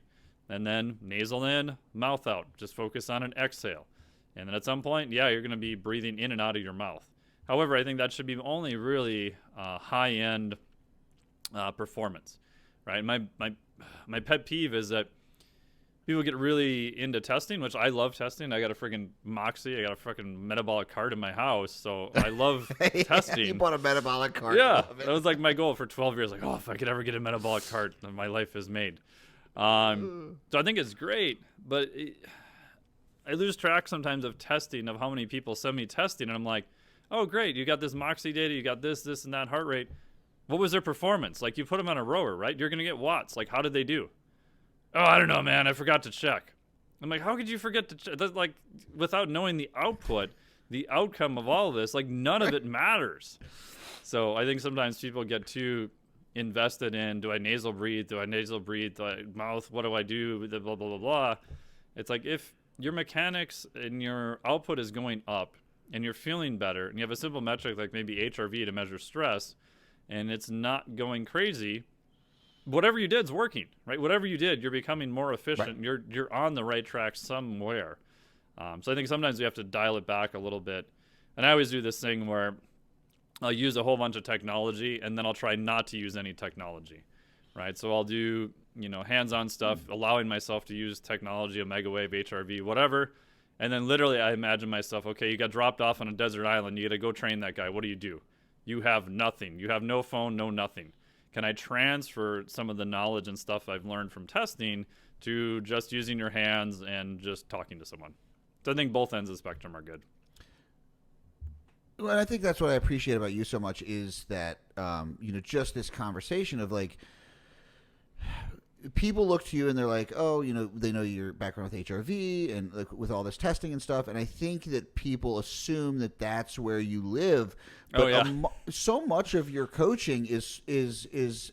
[SPEAKER 2] And then nasal in, mouth out. Just focus on an exhale. And then at some point, yeah, you're going to be breathing in and out of your mouth. However, I think that should be only really high-end performance, right? My pet peeve is that people get really into testing, which I love testing. I got a freaking Moxie. I got a freaking metabolic cart in my house, so I love testing.
[SPEAKER 1] You bought a metabolic cart.
[SPEAKER 2] Yeah, that was like my goal for 12 years. Like, oh, if I could ever get a metabolic cart, then my life is made. So I think it's great, but I lose track sometimes of testing, of how many people send me testing, and I'm like, oh, great, you got this Moxie data, you got this, and that heart rate. What was their performance? Like, you put them on a rower, right? You're going to get watts. Like, how did they do? Oh, I don't know, man. I forgot to check. I'm like, how could you forget to check? That's like, without knowing the output, the outcome of all of this, like, none of it matters. So I think sometimes people get too invested in, do I nasal breathe? Do I nasal breathe? Do I mouth? What do I do? Blah, blah, blah, blah. It's like, if your mechanics and your output is going up and you're feeling better and you have a simple metric like maybe HRV to measure stress and it's not going crazy, whatever you did is working, right? Whatever you did, you're becoming more efficient. Right. You're on the right track somewhere. So I think sometimes we have to dial it back a little bit. And I always do this thing where I'll use a whole bunch of technology and then I'll try not to use any technology, right? So I'll do, hands-on stuff, allowing myself to use technology, Omega Wave, HRV, whatever. And then literally I imagine myself, okay, you got dropped off on a desert island. You got to go train that guy. What do? You have nothing. You have no phone, no nothing. Can I transfer some of the knowledge and stuff I've learned from testing to just using your hands and just talking to someone? So I think both ends of the spectrum are good.
[SPEAKER 1] Well, I think that's what I appreciate about you so much is that, just this conversation of like, people look to you and they're like, oh, they know your background with HRV and like, with all this testing and stuff. And I think that people assume that that's where you live. But so much of your coaching is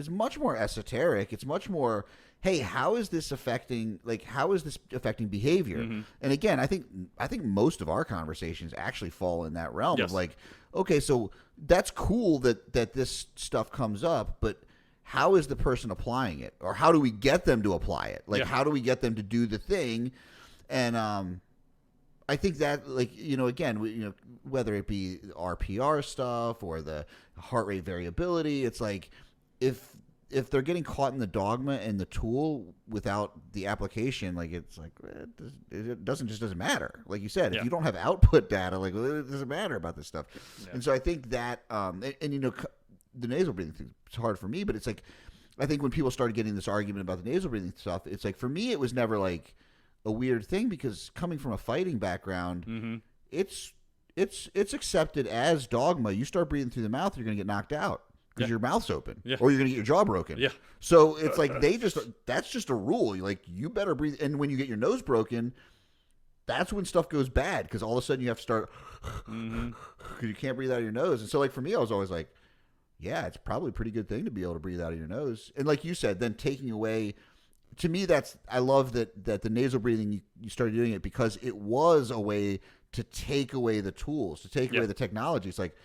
[SPEAKER 1] much more esoteric. It's much more, hey, how is this affecting behavior?
[SPEAKER 2] Mm-hmm.
[SPEAKER 1] And again, I think most of our conversations actually fall in that realm
[SPEAKER 2] Yes.
[SPEAKER 1] of like, okay, so that's cool that this stuff comes up, but how is the person applying it, or how do we get them to apply it? Like, how do we get them to do the thing? And I think that, like, again, whether it be RPR stuff or the heart rate variability, it's like if they're getting caught in the dogma and the tool without the application, like, it's like it doesn't matter. Like you said, if you don't have output data, like, it doesn't matter about this stuff. Yeah. And so I think that, the nasal breathing thing, it's hard for me, but it's like, I think when people started getting this argument about the nasal breathing stuff, it's like, for me, it was never like a weird thing, because coming from a fighting background,
[SPEAKER 2] mm-hmm.
[SPEAKER 1] it's accepted as dogma. You start breathing through the mouth, you're going to get knocked out because your mouth's open, or you're going to get your jaw broken.
[SPEAKER 2] Yeah.
[SPEAKER 1] So it's like, that's just a rule. You're like, you better breathe. And when you get your nose broken, that's when stuff goes bad, because all of a sudden you have to start, because you can't breathe out of your nose. And so, like, for me, I was always like, yeah, it's probably a pretty good thing to be able to breathe out of your nose. And like you said, then taking away, to me, I love that the nasal breathing, you started doing it because it was a way to take away the tools, to take away the technology. It's like,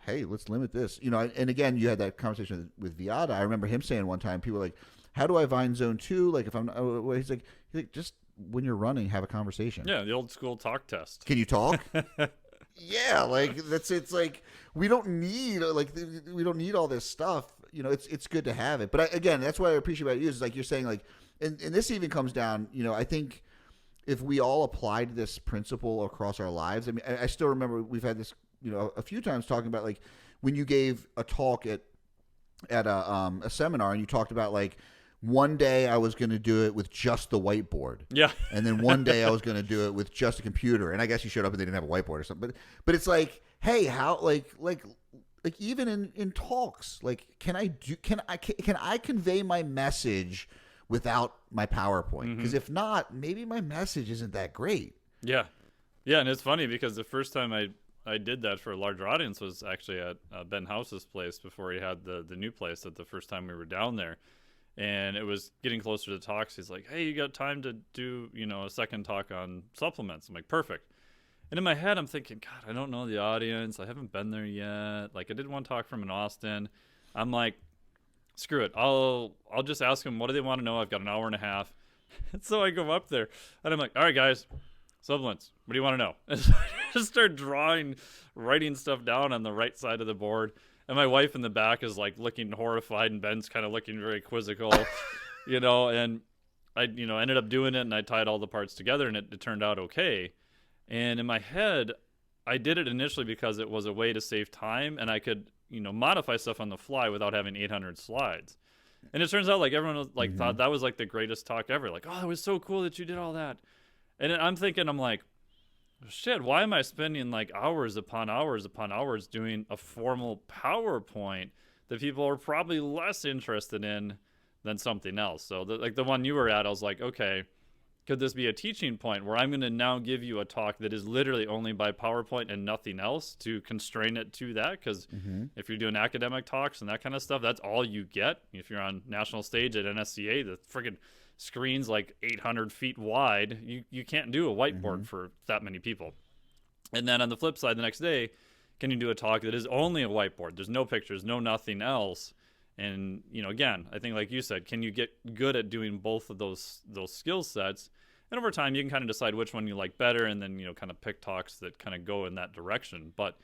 [SPEAKER 1] hey, let's limit this. And again, you had that conversation with Viada. I remember him saying one time, people were like, how do I find zone 2? Like, if I'm, he's like, just when you're running, have a conversation.
[SPEAKER 2] Yeah, the old school talk test.
[SPEAKER 1] Can you talk? Yeah, like, it's like, we don't need all this stuff. It's good to have it. But again, that's what I appreciate about you is, like, you're saying, like, and this even comes down, I think if we all applied this principle across our lives, I mean, I still remember we've had this, a few times talking about, like, when you gave a talk at a seminar, and you talked about, like, one day I was going to do it with just the whiteboard.
[SPEAKER 2] Yeah.
[SPEAKER 1] And then one day I was going to do it with just a computer. And I guess you showed up and they didn't have a whiteboard or something. But it's like, hey, how, like even in talks, like, can I convey my message without my PowerPoint? Because if not, maybe my message isn't that great.
[SPEAKER 2] Yeah. Yeah. And it's funny because the first time I did that for a larger audience was actually at Ben House's place before he had the new place, at the first time we were down there. And it was getting closer to talks. He's like, hey, you got time to do, a second talk on supplements? I'm like, perfect. And in my head, I'm thinking, God, I don't know the audience. I haven't been there yet. Like, I did one talk from in Austin. I'm like, screw it. I'll just ask them, what do they want to know? I've got an hour and a half. And so I go up there, and I'm like, all right, guys, supplements. What do you want to know? And so I just start writing stuff down on the right side of the board. And my wife in the back is like looking horrified, and Ben's kind of looking very quizzical, and I, ended up doing it, and I tied all the parts together, and it turned out okay. And in my head, I did it initially because it was a way to save time, and I could, modify stuff on the fly without having 800 slides. And it turns out, like, everyone was like, thought that was like the greatest talk ever. Like, oh, it was so cool that you did all that. And I'm thinking, I'm like, shit, why am I spending like hours upon hours upon hours doing a formal PowerPoint that people are probably less interested in than something else? So the one you were at, I was like, okay, could this be a teaching point where I'm going to now give you a talk that is literally only by PowerPoint and nothing else to constrain it to that? Because if you're doing academic talks and that kind of stuff, that's all you get. If you're on national stage at NSCA, the friggin' screen's like 800 feet wide. You can't do a whiteboard for that many people. And then on the flip side, the next day, can you do a talk that is only a whiteboard? There's no pictures, no nothing else. And, again, I think like you said, can you get good at doing both of those skill sets? And over time, you can kind of decide which one you like better, and then, kind of pick talks that kind of go in that direction. But,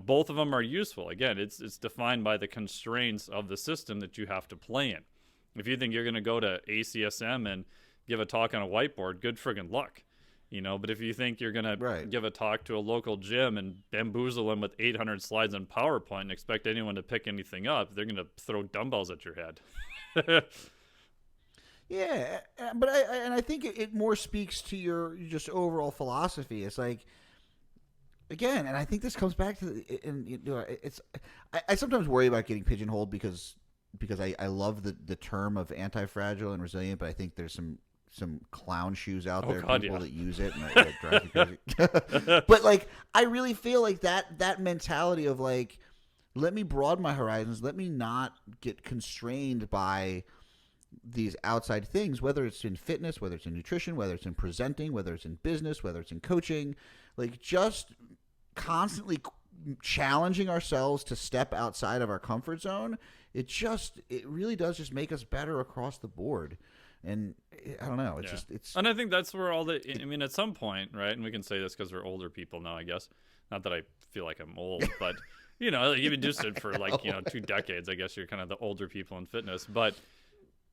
[SPEAKER 2] both of them are useful. Again, it's defined by the constraints of the system that you have to play in. If you think you're going to go to ACSM and give a talk on a whiteboard, good friggin' luck. But if you think you're going to give a talk to a local gym and bamboozle them with 800 slides on PowerPoint and expect anyone to pick anything up, they're going to throw dumbbells at your head.
[SPEAKER 1] Yeah, but I think it more speaks to your just overall philosophy. It's like, again, and I think this comes back to and it's I sometimes worry about getting pigeonholed because I love the term of anti-fragile and resilient, but I think there's some clown shoes out
[SPEAKER 2] Oh
[SPEAKER 1] there,
[SPEAKER 2] God,
[SPEAKER 1] people
[SPEAKER 2] yeah.
[SPEAKER 1] that use it and it drives you crazy. But like, I really feel like that mentality of like, let me broaden my horizons, let me not get constrained by these outside things, whether it's in fitness, whether it's in nutrition, whether it's in presenting, whether it's in business, whether it's in coaching, like just constantly challenging ourselves to step outside of our comfort zone. It really does just make us better across the board. And I don't know, it's
[SPEAKER 2] Yeah.
[SPEAKER 1] just it's
[SPEAKER 2] And I think that's where all the, I mean, at some point, right? And we can say this because we're older people now, I guess. Not that I feel like I'm old, but, like, you've been doing it for like, 2 decades. I guess you're kind of the older people in fitness. But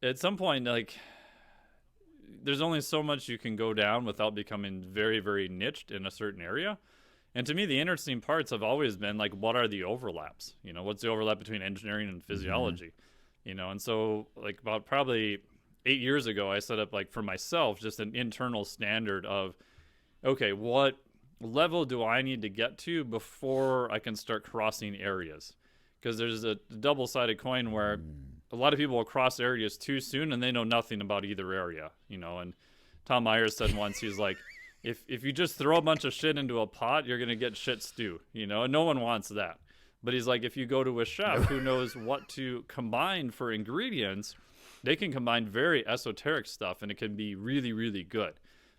[SPEAKER 2] at some point, like, there's only so much you can go down without becoming very, very niched in a certain area. And to me, the interesting parts have always been like, what are the overlaps? What's the overlap between engineering and physiology? And so like about probably 8 years ago, I set up like for myself just an internal standard of, okay, what level do I need to get to before I can start crossing areas? Because there's a double-sided coin where a lot of people will cross areas too soon and they know nothing about either area, and Tom Myers said once, he's like, if you just throw a bunch of shit into a pot, you're gonna get shit stew, and no one wants that. But he's like, if you go to a chef who knows what to combine for ingredients, they can combine very esoteric stuff and it can be really, really good.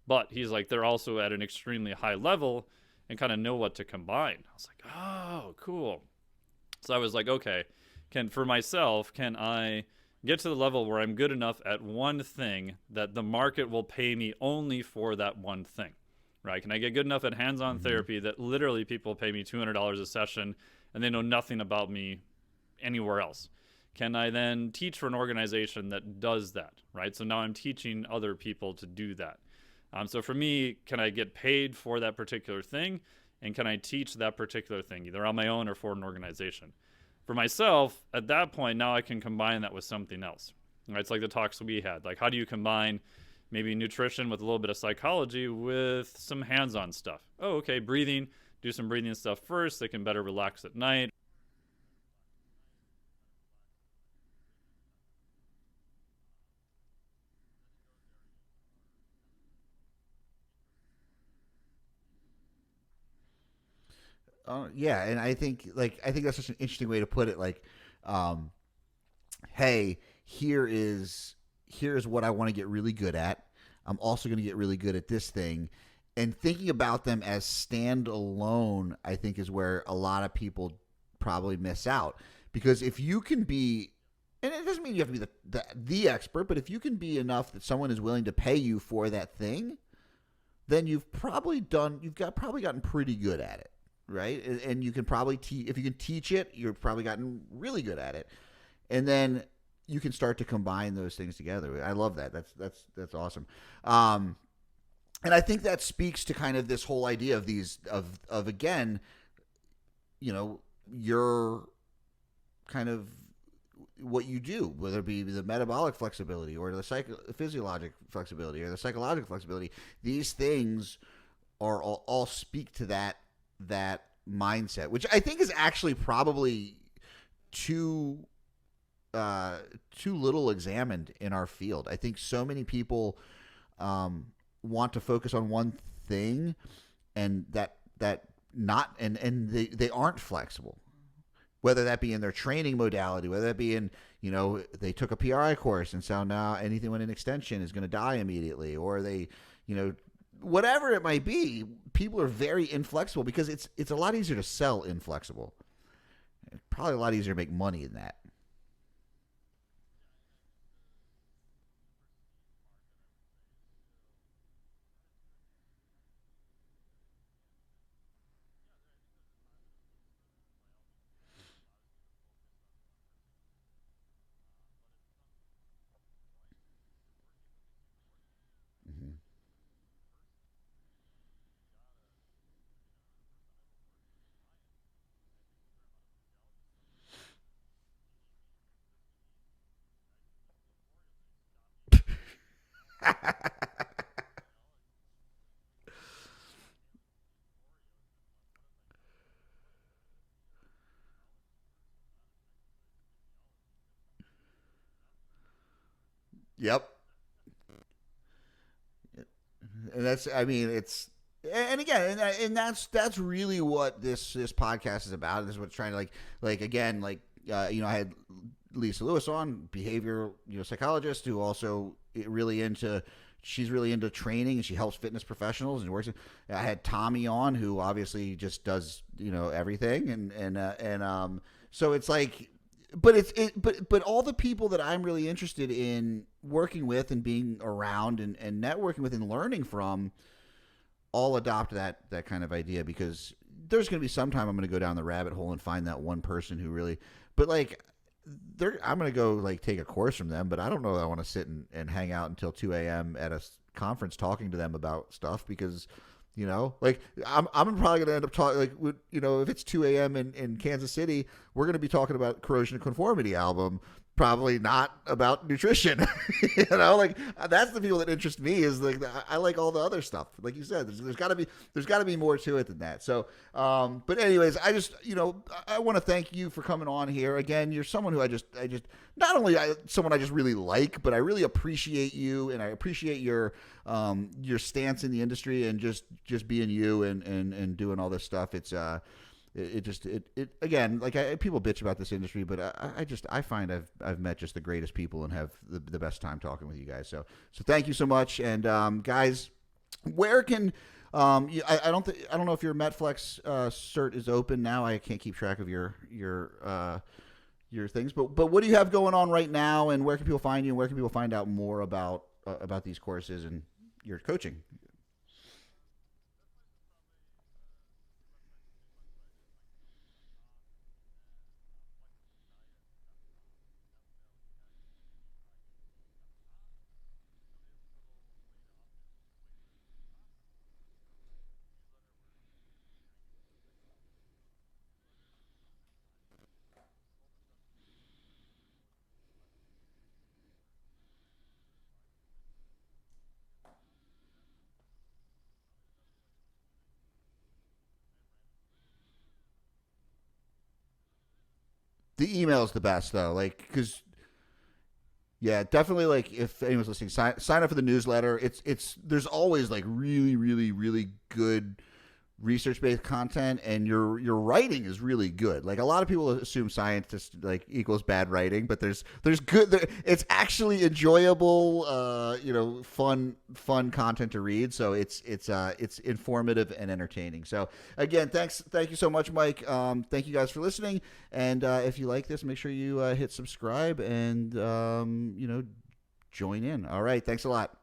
[SPEAKER 2] But he's like, they're also at an extremely high level and kind of know what to combine. I was like, oh, cool. So I was like, okay, for myself, can I get to the level where I'm good enough at one thing that the market will pay me only for that one thing, right? Can I get good enough at hands-on therapy that literally people pay me $200 a session and they know nothing about me anywhere else? Can I then teach for an organization that does that, right? So now I'm teaching other people to do that. So for me, can I get paid for that particular thing? And can I teach that particular thing, either on my own or for an organization? For myself, at that point, now I can combine that with something else. Right? It's like the talks we had. Like, how do you combine maybe nutrition with a little bit of psychology with some hands-on stuff? Oh, okay, breathing. Do some breathing stuff first. They can better relax at night.
[SPEAKER 1] yeah, and I think that's such an interesting way to put it. Like, um, hey, here's what I want to get really good at. I'm also going to get really good at this thing, and thinking about them as standalone, I think is where a lot of people probably miss out. Because if you can be, and it doesn't mean you have to be the expert, but if you can be enough that someone is willing to pay you for that thing, then you've probably gotten pretty good at it, right? And you can probably if you can teach it, you've probably gotten really good at it, and then you can start to combine those things together. I love that. That's awesome. And I think that speaks to kind of this whole idea of these of again, your kind of what you do, whether it be the metabolic flexibility or the physiologic flexibility or the psychological flexibility. These things are all speak to that mindset, which I think is actually probably too too little examined in our field. I think so many people want to focus on one thing, and that not and they aren't flexible. Whether that be in their training modality, whether that be in, they took a PRI course and so now anything with an extension is going to die immediately, or they, whatever it might be, people are very inflexible because it's a lot easier to sell inflexible. It's probably a lot easier to make money in that. Mm-hmm. Yep. And that's, I mean, it's, and again, and that's really what this podcast is about. This is what's trying to again, I had Lisa Lewis on, behavioral psychologist, who also she's really into training, and she helps fitness professionals and works. I had Tommy on, who obviously just does everything, and so it's like, but all the people that I'm really interested in working with and being around and networking with and learning from all adopt that kind of idea, because there's going to be some time I'm going to go down the rabbit hole and find that one person who really, but I'm going to go take a course from them, but I don't know that I want to sit and hang out until 2 a.m. at a conference talking to them about stuff, because I'm probably going to end up talking, if it's 2 a.m. in Kansas City, we're going to be talking about Corrosion of Conformity album, probably not about nutrition. That's the people that interest me. Is I like all the other stuff. Like you said, there's got to be more to it than that. So, but anyways, I just I want to thank you for coming on here again. You're someone who I just not only someone I just really like, but I really appreciate you, and I appreciate your stance in the industry, and just being you and doing all this stuff. It's again, people bitch about this industry, but I find I've met just the greatest people and have the best time talking with you guys. So thank you so much. And guys, where can I don't know if your MetFlex cert is open now. I can't keep track of your things, but what do you have going on right now, and where can people find you, and where can people find out more about these courses and your coaching? The email is the best though, because yeah, definitely. If anyone's listening, sign up for the newsletter. There's always really, really, really good research-based content, and your writing is really good. A lot of people assume scientist equals bad writing, but there's good. It's actually enjoyable, fun content to read. So it's informative and entertaining. So again, thank you so much, Mike. Thank you guys for listening, and if you like this, make sure you hit subscribe and join in. All right, thanks a lot.